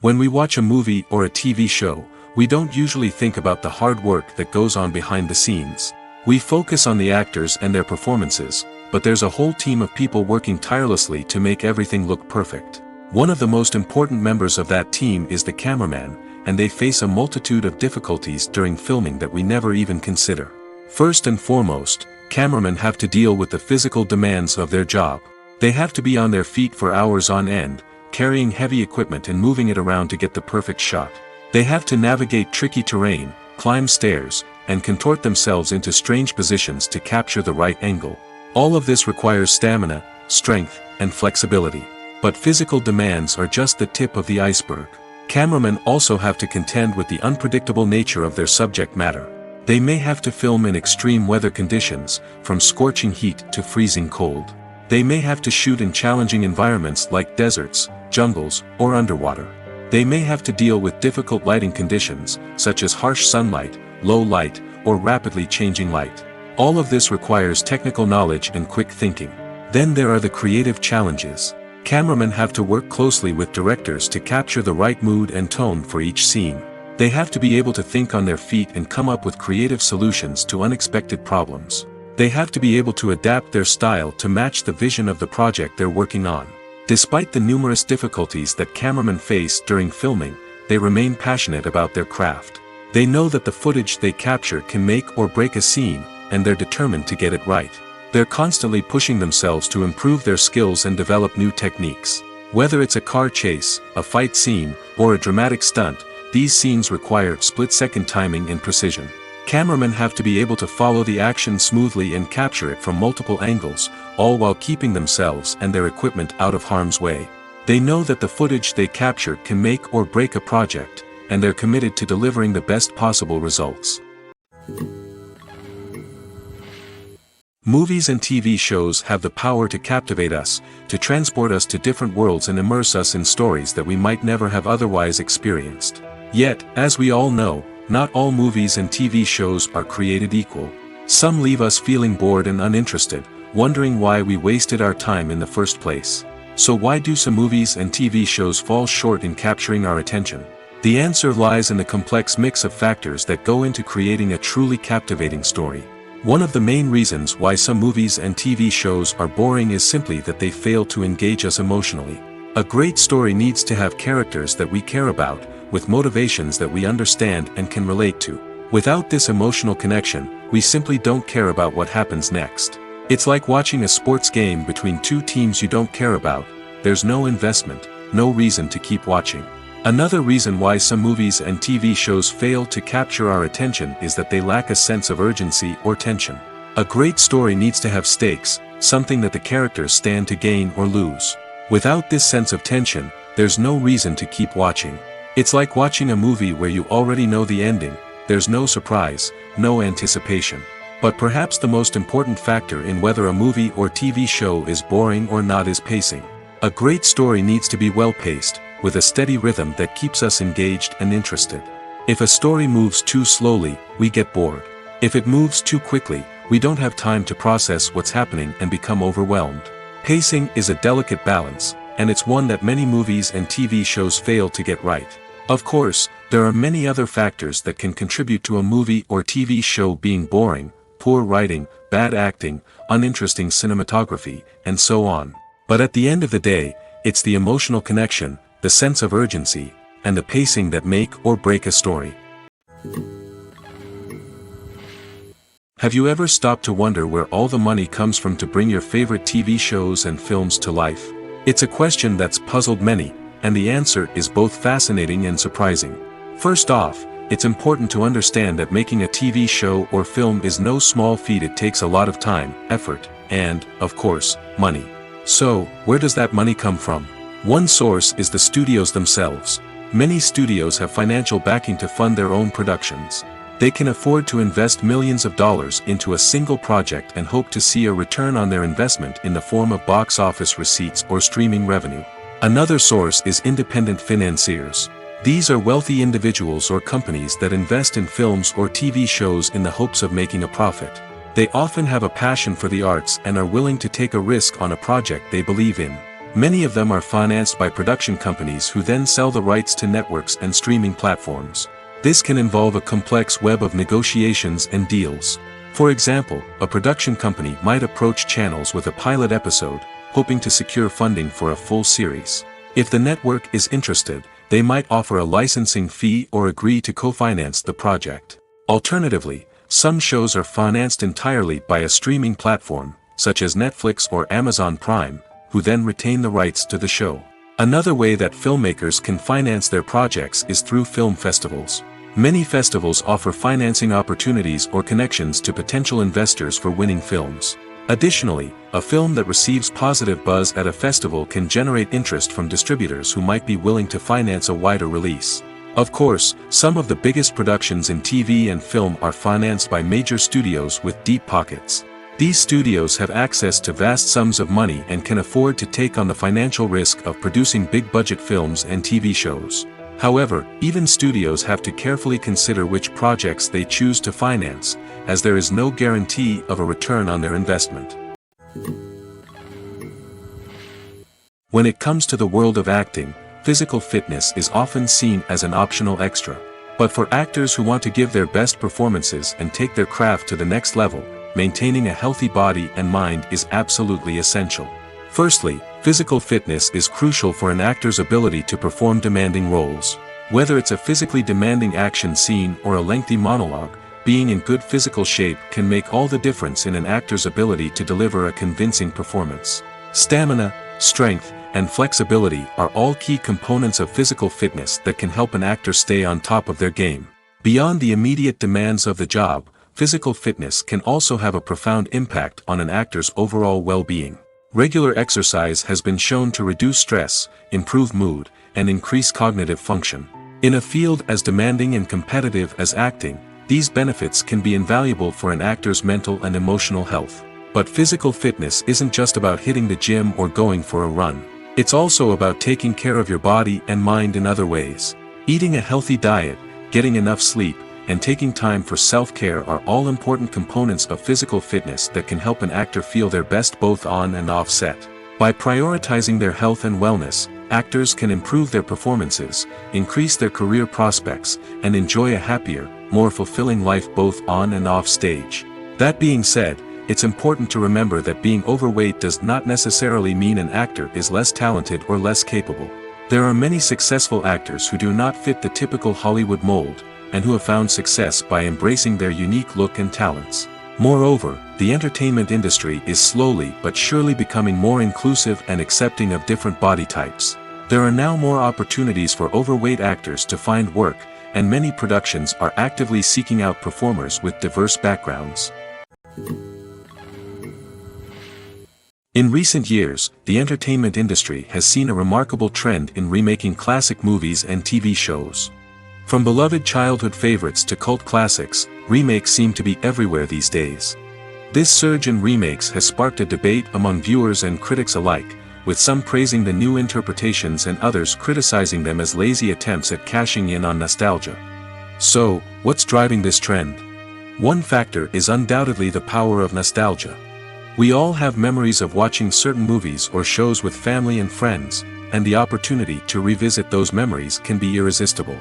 When we watch a movie or a TV show, we don't usually think about the hard work that goes on behind the scenes. We focus on the actors and their performances, but there's a whole team of people working tirelessly to make everything look perfect. One of the most important members of that team is the cameraman, and they face a multitude of difficulties during filming that we never even consider. First and foremost, cameramen have to deal with the physical demands of their job. They have to be on their feet for hours on end, carrying heavy equipment and moving it around to get the perfect shot. They have to navigate tricky terrain, climb stairs, and contort themselves into strange positions to capture the right angle. All of this requires stamina, strength, and flexibility. But physical demands are just the tip of the iceberg. Cameramen also have to contend with the unpredictable nature of their subject matter. They may have to film in extreme weather conditions, from scorching heat to freezing cold. They may have to shoot in challenging environments like deserts, jungles, or underwater. They may have to deal with difficult lighting conditions, such as harsh sunlight, low light, or rapidly changing light. All of this requires technical knowledge and quick thinking. Then there are the creative challenges. Cameramen have to work closely with directors to capture the right mood and tone for each scene. They have to be able to think on their feet and come up with creative solutions to unexpected problems. They have to be able to adapt their style to match the vision of the project they're working on. Despite the numerous difficulties that cameramen face during filming, they remain passionate about their craft. They know that the footage they capture can make or break a scene, and they're determined to get it right. They're constantly pushing themselves to improve their skills and develop new techniques. Whether it's a car chase, a fight scene, or a dramatic stunt, these scenes require split-second timing and precision. Cameramen have to be able to follow the action smoothly and capture it from multiple angles, all while keeping themselves and their equipment out of harm's way. They know that the footage they capture can make or break a project, and they're committed to delivering the best possible results. Movies and TV shows have the power to captivate us, to transport us to different worlds and immerse us in stories that we might never have otherwise experienced. Yet, as we all know, not all movies and TV shows are created equal. Some leave us feeling bored and uninterested, wondering why we wasted our time in the first place. So why do some movies and TV shows fall short in capturing our attention? The answer lies in the complex mix of factors that go into creating a truly captivating story. One of the main reasons why some movies and TV shows are boring is simply that they fail to engage us emotionally. A great story needs to have characters that we care about, with motivations that we understand and can relate to. Without this emotional connection, we simply don't care about what happens next. It's like watching a sports game between two teams you don't care about. There's no investment, no reason to keep watching. Another reason why some movies and TV shows fail to capture our attention is that they lack a sense of urgency or tension. A great story needs to have stakes, something that the characters stand to gain or lose. Without this sense of tension, there's no reason to keep watching. It's like watching a movie where you already know the ending. There's no surprise, no anticipation. But perhaps the most important factor in whether a movie or TV show is boring or not is pacing. A great story needs to be well-paced, with a steady rhythm that keeps us engaged and interested. If a story moves too slowly, we get bored. If it moves too quickly, we don't have time to process what's happening and become overwhelmed. Pacing is a delicate balance, and it's one that many movies and TV shows fail to get right. Of course, there are many other factors that can contribute to a movie or TV show being boring: poor writing, bad acting, uninteresting cinematography, and so on. But at the end of the day, it's the emotional connection, the sense of urgency, and the pacing that make or break a story. Have you ever stopped to wonder where all the money comes from to bring your favorite TV shows and films to life? It's a question that's puzzled many, and the answer is both fascinating and surprising. First off, it's important to understand that making a TV show or film is no small feat. It takes a lot of time, effort, and, of course, money. So, where does that money come from? One source is the studios themselves. Many studios have financial backing to fund their own productions. They can afford to invest millions of dollars into a single project and hope to see a return on their investment in the form of box office receipts or streaming revenue. Another source is independent financiers. These are wealthy individuals or companies that invest in films or TV shows in the hopes of making a profit. They often have a passion for the arts and are willing to take a risk on a project they believe in. Many of them are financed by production companies who then sell the rights to networks and streaming platforms. This can involve a complex web of negotiations and deals. For example, a production company might approach channels with a pilot episode, hoping to secure funding for a full series. If the network is interested, they might offer a licensing fee or agree to co-finance the project. Alternatively, some shows are financed entirely by a streaming platform, such as Netflix or Amazon Prime, who then retain the rights to the show. Another way that filmmakers can finance their projects is through film festivals. Many festivals offer financing opportunities or connections to potential investors for winning films. Additionally, a film that receives positive buzz at a festival can generate interest from distributors who might be willing to finance a wider release. Of course, some of the biggest productions in TV and film are financed by major studios with deep pockets. These studios have access to vast sums of money and can afford to take on the financial risk of producing big-budget films and TV shows. However, even studios have to carefully consider which projects they choose to finance, as there is no guarantee of a return on their investment. When it comes to the world of acting, physical fitness is often seen as an optional extra. But for actors who want to give their best performances and take their craft to the next level, maintaining a healthy body and mind is absolutely essential. Firstly, physical fitness is crucial for an actor's ability to perform demanding roles. Whether it's a physically demanding action scene or a lengthy monologue, being in good physical shape can make all the difference in an actor's ability to deliver a convincing performance. Stamina, strength, and flexibility are all key components of physical fitness that can help an actor stay on top of their game. Beyond the immediate demands of the job, physical fitness can also have a profound impact on an actor's overall well-being. Regular exercise has been shown to reduce stress, improve mood, and increase cognitive function. In a field as demanding and competitive as acting, these benefits can be invaluable for an actor's mental and emotional health. But physical fitness isn't just about hitting the gym or going for a run. It's also about taking care of your body and mind in other ways. Eating a healthy diet, getting enough sleep, and taking time for self-care are all important components of physical fitness that can help an actor feel their best both on and off set. By prioritizing their health and wellness, actors can improve their performances, increase their career prospects, and enjoy a happier, more fulfilling life both on and off stage. That being said, it's important to remember that being overweight does not necessarily mean an actor is less talented or less capable. There are many successful actors who do not fit the typical Hollywood mold, and who have found success by embracing their unique look and talents. Moreover, the entertainment industry is slowly but surely becoming more inclusive and accepting of different body types. There are now more opportunities for overweight actors to find work, and many productions are actively seeking out performers with diverse backgrounds. In recent years, the entertainment industry has seen a remarkable trend in remaking classic movies and TV shows. From beloved childhood favorites to cult classics, remakes seem to be everywhere these days. This surge in remakes has sparked a debate among viewers and critics alike, with some praising the new interpretations and others criticizing them as lazy attempts at cashing in on nostalgia. So, what's driving this trend? One factor is undoubtedly the power of nostalgia. We all have memories of watching certain movies or shows with family and friends, and the opportunity to revisit those memories can be irresistible.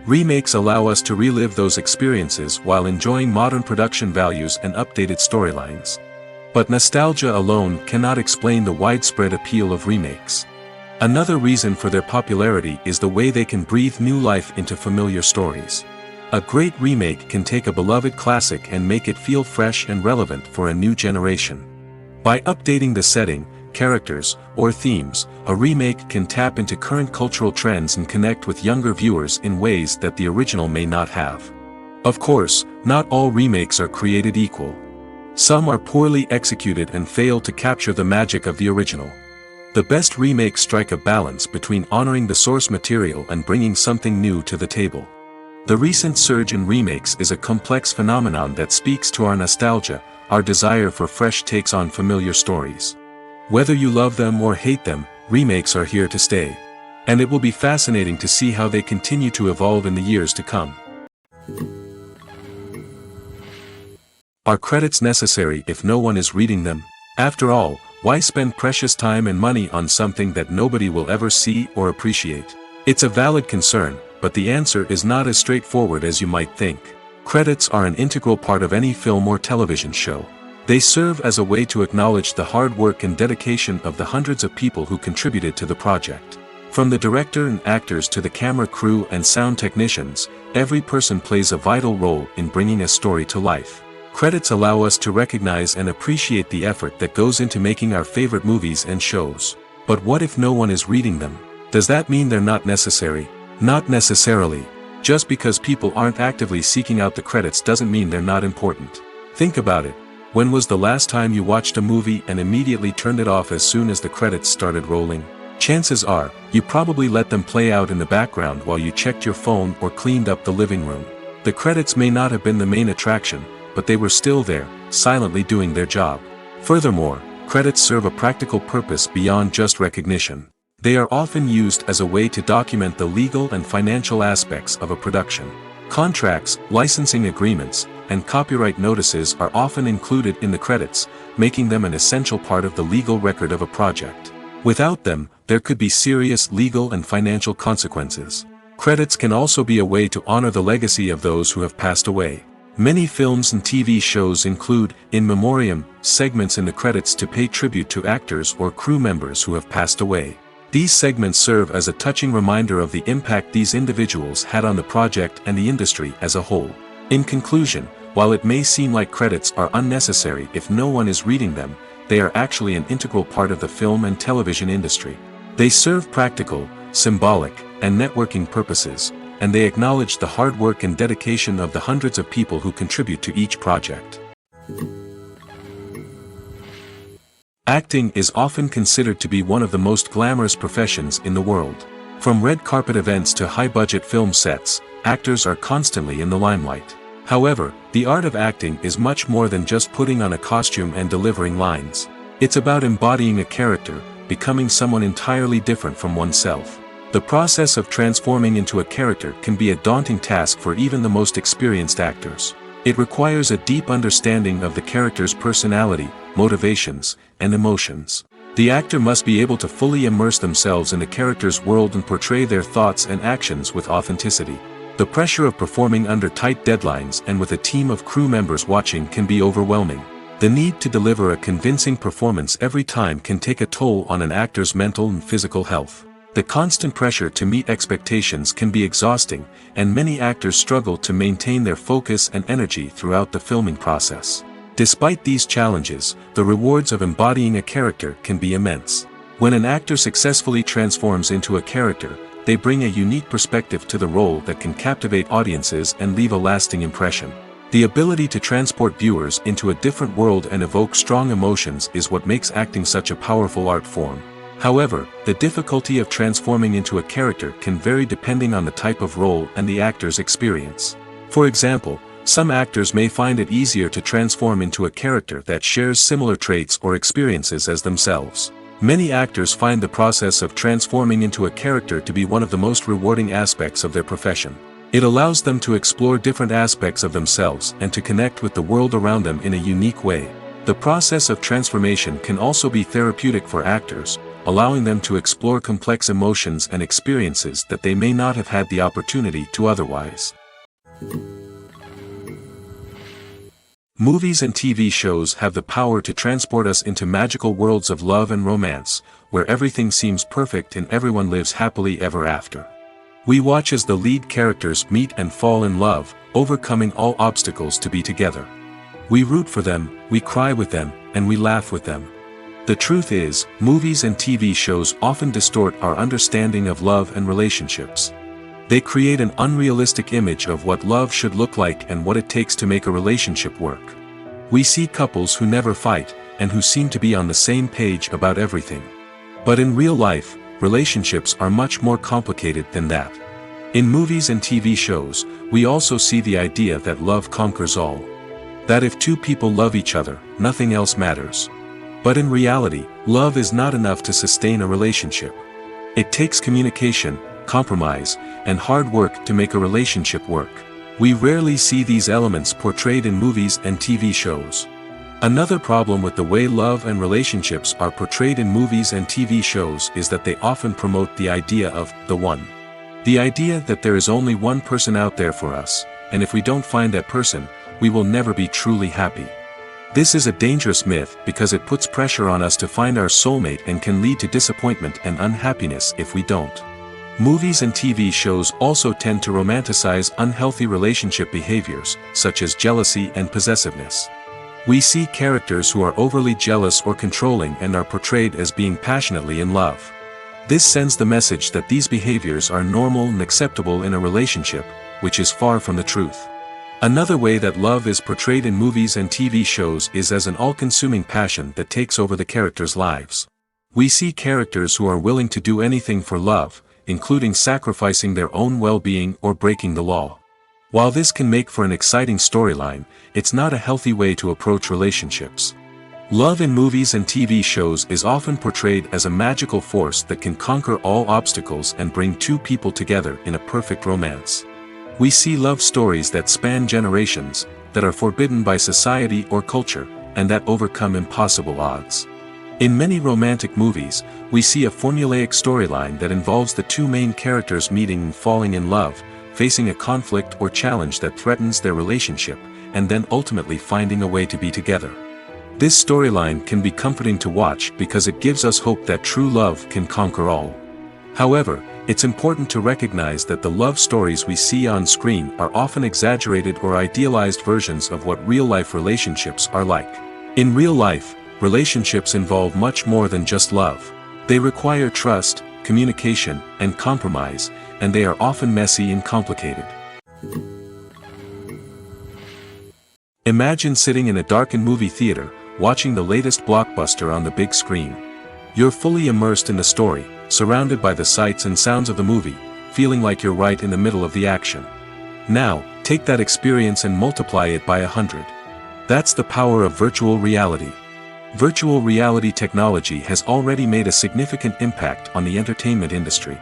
Remakes allow us to relive those experiences while enjoying modern production values and updated storylines. But nostalgia alone cannot explain the widespread appeal of remakes. Another reason for their popularity is the way they can breathe new life into familiar stories. A great remake can take a beloved classic and make it feel fresh and relevant for a new generation. By updating the setting, characters, or themes, a remake can tap into current cultural trends and connect with younger viewers in ways that the original may not have. Of course, not all remakes are created equal. Some are poorly executed and fail to capture the magic of the original. The best remakes strike a balance between honoring the source material and bringing something new to the table. The recent surge in remakes is a complex phenomenon that speaks to our nostalgia, our desire for fresh takes on familiar stories. Whether you love them or hate them, remakes are here to stay. And it will be fascinating to see how they continue to evolve in the years to come. Are credits necessary if no one is reading them? After all, why spend precious time and money on something that nobody will ever see or appreciate? It's a valid concern, but the answer is not as straightforward as you might think. Credits are an integral part of any film or television show. They serve as a way to acknowledge the hard work and dedication of the hundreds of people who contributed to the project. From the director and actors to the camera crew and sound technicians, every person plays a vital role in bringing a story to life. Credits allow us to recognize and appreciate the effort that goes into making our favorite movies and shows. But what if no one is reading them? Does that mean they're not necessary? Not necessarily. Just because people aren't actively seeking out the credits doesn't mean they're not important. Think about it. When was the last time you watched a movie and immediately turned it off as soon as the credits started rolling? Chances are, you probably let them play out in the background while you checked your phone or cleaned up the living room. The credits may not have been the main attraction, but they were still there, silently doing their job. Furthermore, credits serve a practical purpose beyond just recognition. They are often used as a way to document the legal and financial aspects of a production. Contracts, licensing agreements, and copyright notices are often included in the credits, making them an essential part of the legal record of a project. Without them, there could be serious legal and financial consequences. Credits can also be a way to honor the legacy of those who have passed away. Many films and TV shows include, in memoriam, segments in the credits to pay tribute to actors or crew members who have passed away. These segments serve as a touching reminder of the impact these individuals had on the project and the industry as a whole. In conclusion, while it may seem like credits are unnecessary if no one is reading them, they are actually an integral part of the film and television industry. They serve practical, symbolic, and networking purposes, and they acknowledge the hard work and dedication of the hundreds of people who contribute to each project. Acting is often considered to be one of the most glamorous professions in the world. From red carpet events to high-budget film sets, actors are constantly in the limelight. However, the art of acting is much more than just putting on a costume and delivering lines. It's about embodying a character, becoming someone entirely different from oneself. The process of transforming into a character can be a daunting task for even the most experienced actors. It requires a deep understanding of the character's personality, motivations, and emotions. The actor must be able to fully immerse themselves in the character's world and portray their thoughts and actions with authenticity. The pressure of performing under tight deadlines and with a team of crew members watching can be overwhelming. The need to deliver a convincing performance every time can take a toll on an actor's mental and physical health. The constant pressure to meet expectations can be exhausting, and many actors struggle to maintain their focus and energy throughout the filming process. Despite these challenges, the rewards of embodying a character can be immense. When an actor successfully transforms into a character, they bring a unique perspective to the role that can captivate audiences and leave a lasting impression. The ability to transport viewers into a different world and evoke strong emotions is what makes acting such a powerful art form. However, the difficulty of transforming into a character can vary depending on the type of role and the actor's experience. For example, some actors may find it easier to transform into a character that shares similar traits or experiences as themselves. Many actors find the process of transforming into a character to be one of the most rewarding aspects of their profession. It allows them to explore different aspects of themselves and to connect with the world around them in a unique way. The process of transformation can also be therapeutic for actors, allowing them to explore complex emotions and experiences that they may not have had the opportunity to otherwise. Movies and TV shows have the power to transport us into magical worlds of love and romance, where everything seems perfect and everyone lives happily ever after. We watch as the lead characters meet and fall in love, overcoming all obstacles to be together. We root for them, we cry with them, and we laugh with them. The truth is, movies and TV shows often distort our understanding of love and relationships. They create an unrealistic image of what love should look like and what it takes to make a relationship work. We see couples who never fight, and who seem to be on the same page about everything. But in real life, relationships are much more complicated than that. In movies and TV shows, we also see the idea that love conquers all. That if two people love each other, nothing else matters. But in reality, love is not enough to sustain a relationship. It takes communication, compromise, and hard work to make a relationship work. We rarely see these elements portrayed in movies and TV shows. Another problem with the way love and relationships are portrayed in movies and TV shows is that they often promote the idea of the one. The idea that there is only one person out there for us, and if we don't find that person, we will never be truly happy. This is a dangerous myth because it puts pressure on us to find our soulmate and can lead to disappointment and unhappiness if we don't. Movies and TV shows also tend to romanticize unhealthy relationship behaviors, such as jealousy and possessiveness. We see characters who are overly jealous or controlling and are portrayed as being passionately in love. This sends the message that these behaviors are normal and acceptable in a relationship, which is far from the truth. Another way that love is portrayed in movies and TV shows is as an all-consuming passion that takes over the characters' lives. We see characters who are willing to do anything for love, including sacrificing their own well-being or breaking the law. While this can make for an exciting storyline, it's not a healthy way to approach relationships. Love in movies and TV shows is often portrayed as a magical force that can conquer all obstacles and bring two people together in a perfect romance. We see love stories that span generations, that are forbidden by society or culture, and that overcome impossible odds. In many romantic movies, we see a formulaic storyline that involves the two main characters meeting and falling in love, facing a conflict or challenge that threatens their relationship, and then ultimately finding a way to be together. This storyline can be comforting to watch because it gives us hope that true love can conquer all. However, it's important to recognize that the love stories we see on screen are often exaggerated or idealized versions of what real-life relationships are like. In real life, relationships involve much more than just love. They require trust, communication, and compromise, and they are often messy and complicated. Imagine sitting in a darkened movie theater, watching the latest blockbuster on the big screen. You're fully immersed in the story, surrounded by the sights and sounds of the movie, feeling like you're right in the middle of the action. Now, take that experience and multiply it by 100. That's the power of virtual reality. Virtual reality technology has already made a significant impact on the entertainment industry.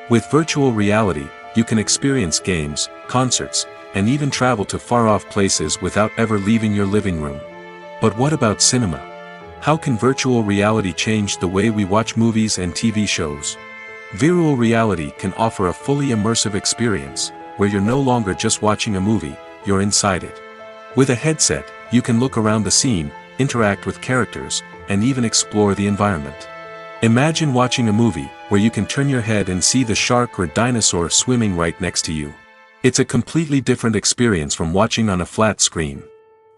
With virtual reality, you can experience games, concerts, and even travel to far-off places without ever leaving your living room. But what about cinema? How can virtual reality change the way we watch movies and TV shows? Virtual reality can offer a fully immersive experience, where you're no longer just watching a movie, you're inside it. With a headset, you can look around the scene, interact with characters, and even explore the environment. Imagine watching a movie where you can turn your head and see the shark or dinosaur swimming right next to you. It's a completely different experience from watching on a flat screen.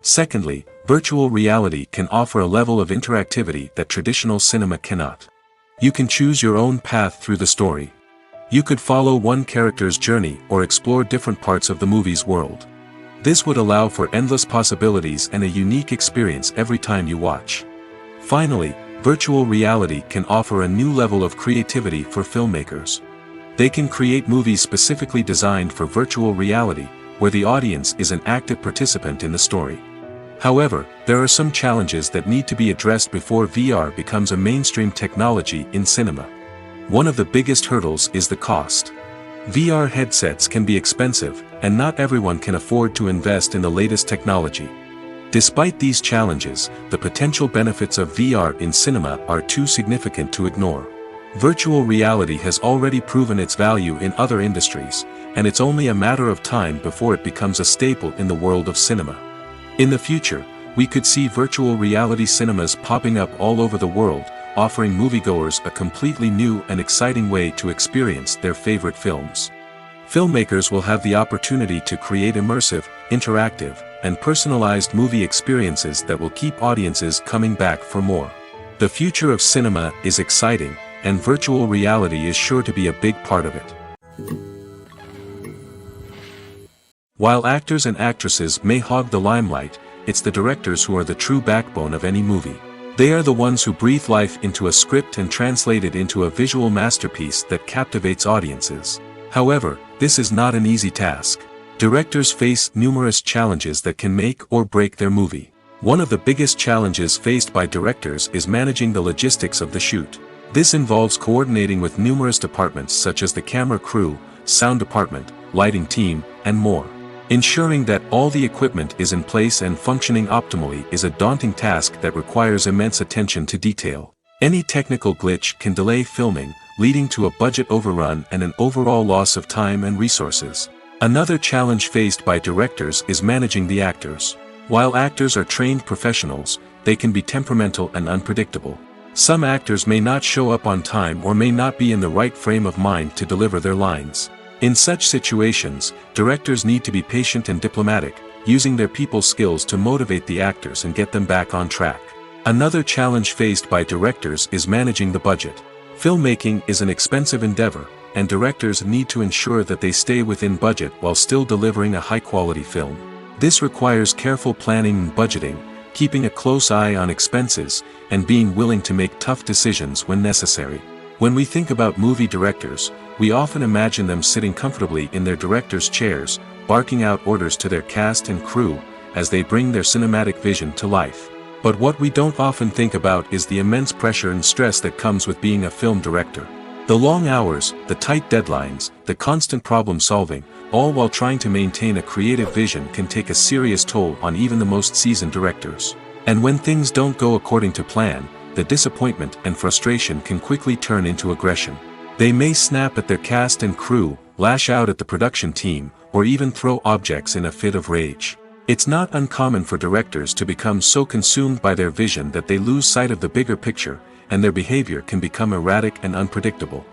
Secondly, virtual reality can offer a level of interactivity that traditional cinema cannot. You can choose your own path through the story. You could follow one character's journey or explore different parts of the movie's world. This would allow for endless possibilities and a unique experience every time you watch. Finally, virtual reality can offer a new level of creativity for filmmakers. They can create movies specifically designed for virtual reality, where the audience is an active participant in the story. However, there are some challenges that need to be addressed before VR becomes a mainstream technology in cinema. One of the biggest hurdles is the cost. VR headsets can be expensive, and not everyone can afford to invest in the latest technology. Despite these challenges, the potential benefits of VR in cinema are too significant to ignore. Virtual reality has already proven its value in other industries, and it's only a matter of time before it becomes a staple in the world of cinema. In the future, we could see virtual reality cinemas popping up all over the world, offering moviegoers a completely new and exciting way to experience their favorite films. Filmmakers will have the opportunity to create immersive, interactive, and personalized movie experiences that will keep audiences coming back for more. The future of cinema is exciting, and virtual reality is sure to be a big part of it. While actors and actresses may hog the limelight, it's the directors who are the true backbone of any movie. They are the ones who breathe life into a script and translate it into a visual masterpiece that captivates audiences. However, this is not an easy task. Directors face numerous challenges that can make or break their movie. One of the biggest challenges faced by directors is managing the logistics of the shoot. This involves coordinating with numerous departments such as the camera crew, sound department, lighting team, and more. Ensuring that all the equipment is in place and functioning optimally is a daunting task that requires immense attention to detail. Any technical glitch can delay filming, leading to a budget overrun and an overall loss of time and resources. Another challenge faced by directors is managing the actors. While actors are trained professionals, they can be temperamental and unpredictable. Some actors may not show up on time or may not be in the right frame of mind to deliver their lines. In such situations, directors need to be patient and diplomatic, using their people skills to motivate the actors and get them back on track. Another challenge faced by directors is managing the budget. Filmmaking is an expensive endeavor, and directors need to ensure that they stay within budget while still delivering a high-quality film. This requires careful planning and budgeting, keeping a close eye on expenses, and being willing to make tough decisions when necessary. When we think about movie directors, we often imagine them sitting comfortably in their director's chairs, barking out orders to their cast and crew, as they bring their cinematic vision to life. But what we don't often think about is the immense pressure and stress that comes with being a film director. The long hours, the tight deadlines, the constant problem solving, all while trying to maintain a creative vision can take a serious toll on even the most seasoned directors. And when things don't go according to plan, the disappointment and frustration can quickly turn into aggression. They may snap at their cast and crew, lash out at the production team, or even throw objects in a fit of rage. It's not uncommon for directors to become so consumed by their vision that they lose sight of the bigger picture, and their behavior can become erratic and unpredictable.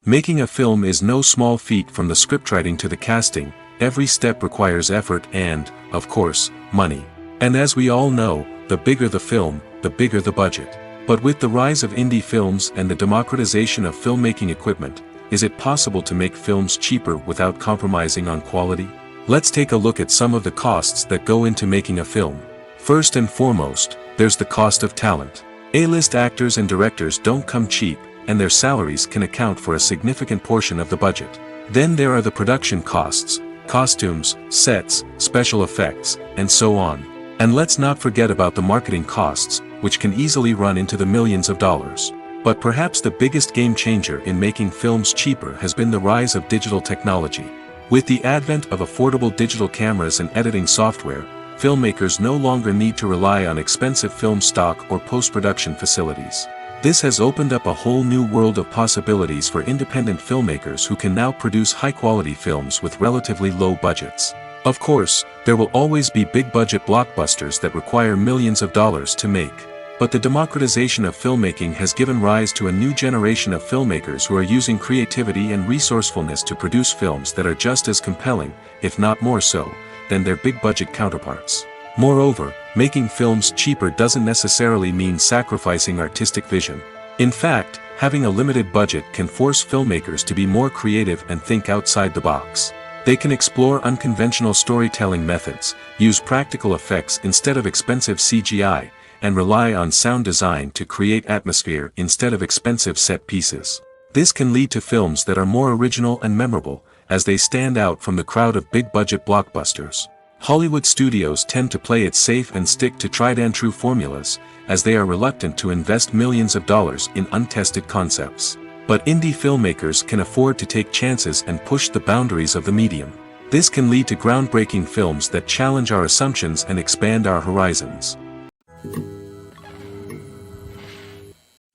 Making a film is no small feat. From the scriptwriting to the casting, every step requires effort and, of course, money. And as we all know, the bigger the film, the bigger the budget. But with the rise of indie films and the democratization of filmmaking equipment, is it possible to make films cheaper without compromising on quality? Let's take a look at some of the costs that go into making a film. First and foremost, there's the cost of talent. A-list actors and directors don't come cheap, and their salaries can account for a significant portion of the budget. Then there are the production costs, costumes, sets, special effects, and so on. And let's not forget about the marketing costs, which can easily run into the millions of dollars. But perhaps the biggest game changer in making films cheaper has been the rise of digital technology. With the advent of affordable digital cameras and editing software, filmmakers no longer need to rely on expensive film stock or post-production facilities. This has opened up a whole new world of possibilities for independent filmmakers who can now produce high-quality films with relatively low budgets. Of course, there will always be big-budget blockbusters that require millions of dollars to make. But the democratization of filmmaking has given rise to a new generation of filmmakers who are using creativity and resourcefulness to produce films that are just as compelling, if not more so, than their big-budget counterparts. Moreover, making films cheaper doesn't necessarily mean sacrificing artistic vision. In fact, having a limited budget can force filmmakers to be more creative and think outside the box. They can explore unconventional storytelling methods, use practical effects instead of expensive CGI, and rely on sound design to create atmosphere instead of expensive set pieces. This can lead to films that are more original and memorable, as they stand out from the crowd of big-budget blockbusters. Hollywood studios tend to play it safe and stick to tried-and-true formulas, as they are reluctant to invest millions of dollars in untested concepts. But indie filmmakers can afford to take chances and push the boundaries of the medium. This can lead to groundbreaking films that challenge our assumptions and expand our horizons.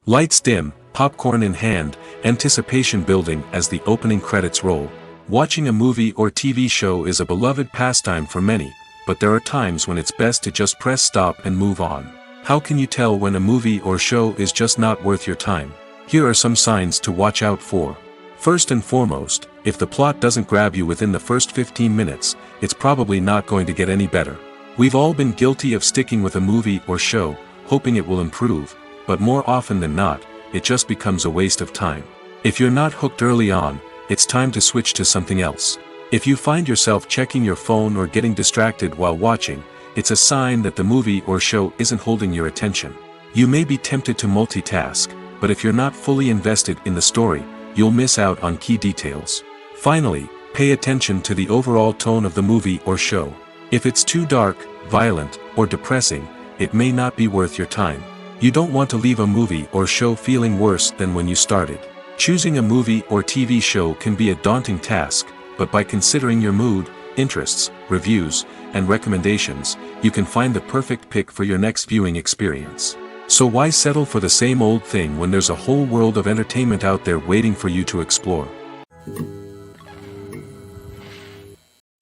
Lights dim, popcorn in hand, anticipation building as the opening credits roll. Watching a movie or TV show is a beloved pastime for many, but there are times when it's best to just press stop and move on. How can you tell when a movie or show is just not worth your time? Here are some signs to watch out for. First and foremost, if the plot doesn't grab you within the first 15 minutes, it's probably not going to get any better. We've all been guilty of sticking with a movie or show, hoping it will improve, but more often than not, it just becomes a waste of time. If you're not hooked early on, it's time to switch to something else. If you find yourself checking your phone or getting distracted while watching, it's a sign that the movie or show isn't holding your attention. You may be tempted to multitask, but if you're not fully invested in the story, you'll miss out on key details. Finally, pay attention to the overall tone of the movie or show. If it's too dark, violent, or depressing, it may not be worth your time. You don't want to leave a movie or show feeling worse than when you started. Choosing a movie or TV show can be a daunting task, but by considering your mood, interests, reviews, and recommendations, you can find the perfect pick for your next viewing experience. So why settle for the same old thing when there's a whole world of entertainment out there waiting for you to explore?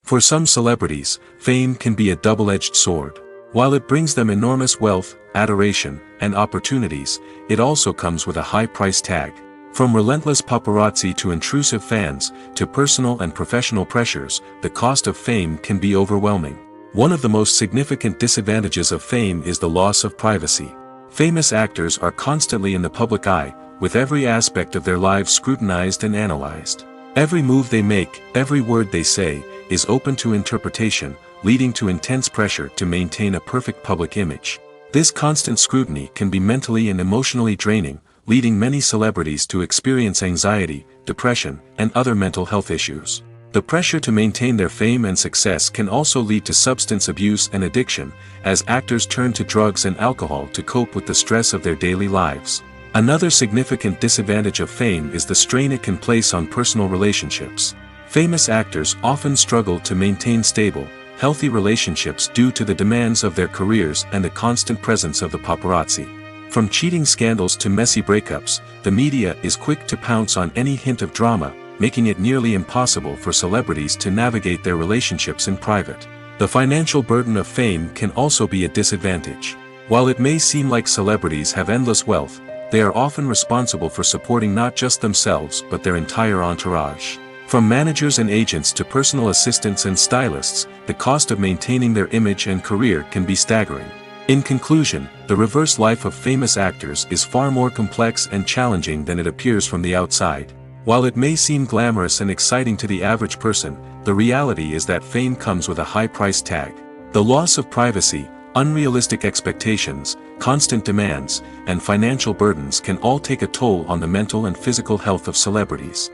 For some celebrities, fame can be a double-edged sword. While it brings them enormous wealth, adoration, and opportunities, it also comes with a high price tag. From relentless paparazzi to intrusive fans, to personal and professional pressures, the cost of fame can be overwhelming. One of the most significant disadvantages of fame is the loss of privacy. Famous actors are constantly in the public eye, with every aspect of their lives scrutinized and analyzed. Every move they make, every word they say, is open to interpretation, leading to intense pressure to maintain a perfect public image. This constant scrutiny can be mentally and emotionally draining, leading many celebrities to experience anxiety, depression, and other mental health issues. The pressure to maintain their fame and success can also lead to substance abuse and addiction, as actors turn to drugs and alcohol to cope with the stress of their daily lives. Another significant disadvantage of fame is the strain it can place on personal relationships. Famous actors often struggle to maintain stable, healthy relationships due to the demands of their careers and the constant presence of the paparazzi. From cheating scandals to messy breakups, the media is quick to pounce on any hint of drama, making it nearly impossible for celebrities to navigate their relationships in private. The financial burden of fame can also be a disadvantage. While it may seem like celebrities have endless wealth, they are often responsible for supporting not just themselves but their entire entourage. From managers and agents to personal assistants and stylists, the cost of maintaining their image and career can be staggering. In conclusion, the reverse life of famous actors is far more complex and challenging than it appears from the outside. While it may seem glamorous and exciting to the average person, the reality is that fame comes with a high price tag. The loss of privacy, unrealistic expectations, constant demands, and financial burdens can all take a toll on the mental and physical health of celebrities.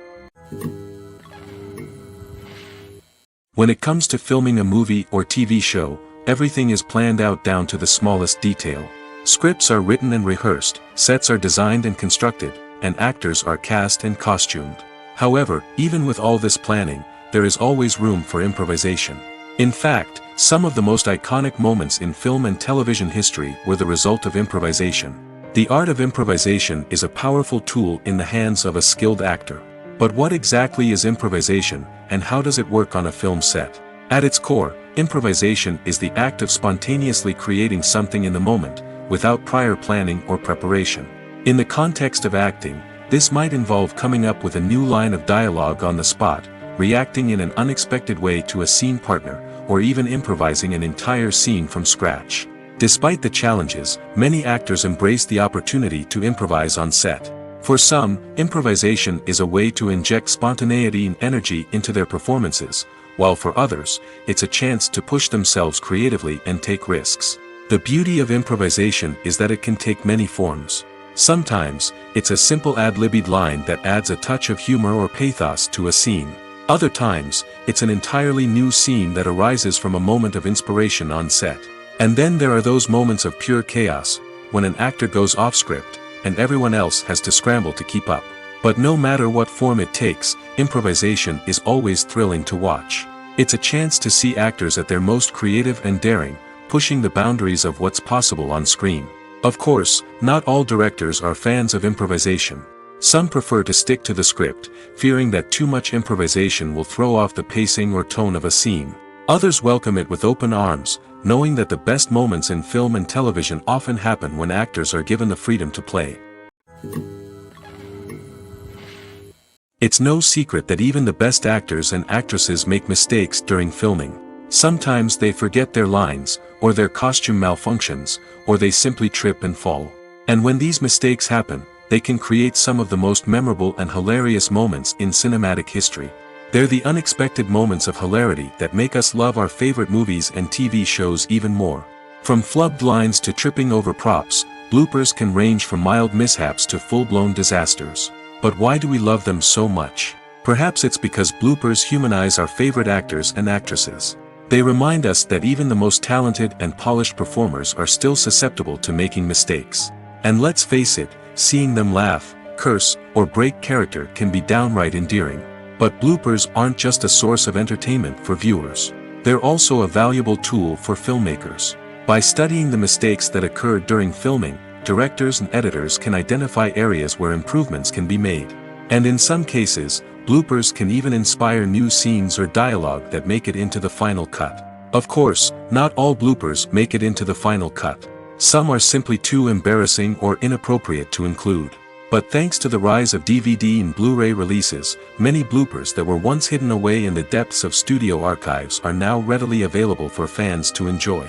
When it comes to filming a movie or TV show, everything is planned out down to the smallest detail. Scripts are written and rehearsed, sets are designed and constructed, and actors are cast and costumed. However, even with all this planning, there is always room for improvisation. In fact, some of the most iconic moments in film and television history were the result of improvisation. The art of improvisation is a powerful tool in the hands of a skilled actor. But what exactly is improvisation, and how does it work on a film set? At its core, improvisation is the act of spontaneously creating something in the moment, without prior planning or preparation. In the context of acting, this might involve coming up with a new line of dialogue on the spot, reacting in an unexpected way to a scene partner, or even improvising an entire scene from scratch. Despite the challenges, many actors embrace the opportunity to improvise on set. For some, improvisation is a way to inject spontaneity and energy into their performances, while for others, it's a chance to push themselves creatively and take risks. The beauty of improvisation is that it can take many forms. Sometimes, it's a simple ad-libbed line that adds a touch of humor or pathos to a scene. Other times, it's an entirely new scene that arises from a moment of inspiration on set. And then there are those moments of pure chaos, when an actor goes off script, and everyone else has to scramble to keep up. But no matter what form it takes, improvisation is always thrilling to watch. It's a chance to see actors at their most creative and daring, pushing the boundaries of what's possible on screen. Of course, not all directors are fans of improvisation. Some prefer to stick to the script, fearing that too much improvisation will throw off the pacing or tone of a scene. Others welcome it with open arms, knowing that the best moments in film and television often happen when actors are given the freedom to play. It's no secret that even the best actors and actresses make mistakes during filming. Sometimes they forget their lines, or their costume malfunctions, or they simply trip and fall. And when these mistakes happen, they can create some of the most memorable and hilarious moments in cinematic history. They're the unexpected moments of hilarity that make us love our favorite movies and TV shows even more. From flubbed lines to tripping over props, bloopers can range from mild mishaps to full-blown disasters. But why do we love them so much? Perhaps it's because bloopers humanize our favorite actors and actresses. They remind us that even the most talented and polished performers are still susceptible to making mistakes. And let's face it, seeing them laugh, curse, or break character can be downright endearing. But bloopers aren't just a source of entertainment for viewers. They're also a valuable tool for filmmakers. By studying the mistakes that occurred during filming, directors and editors can identify areas where improvements can be made. And in some cases, bloopers can even inspire new scenes or dialogue that make it into the final cut. Of course, not all bloopers make it into the final cut. Some are simply too embarrassing or inappropriate to include. But thanks to the rise of DVD and Blu-ray releases, many bloopers that were once hidden away in the depths of studio archives are now readily available for fans to enjoy.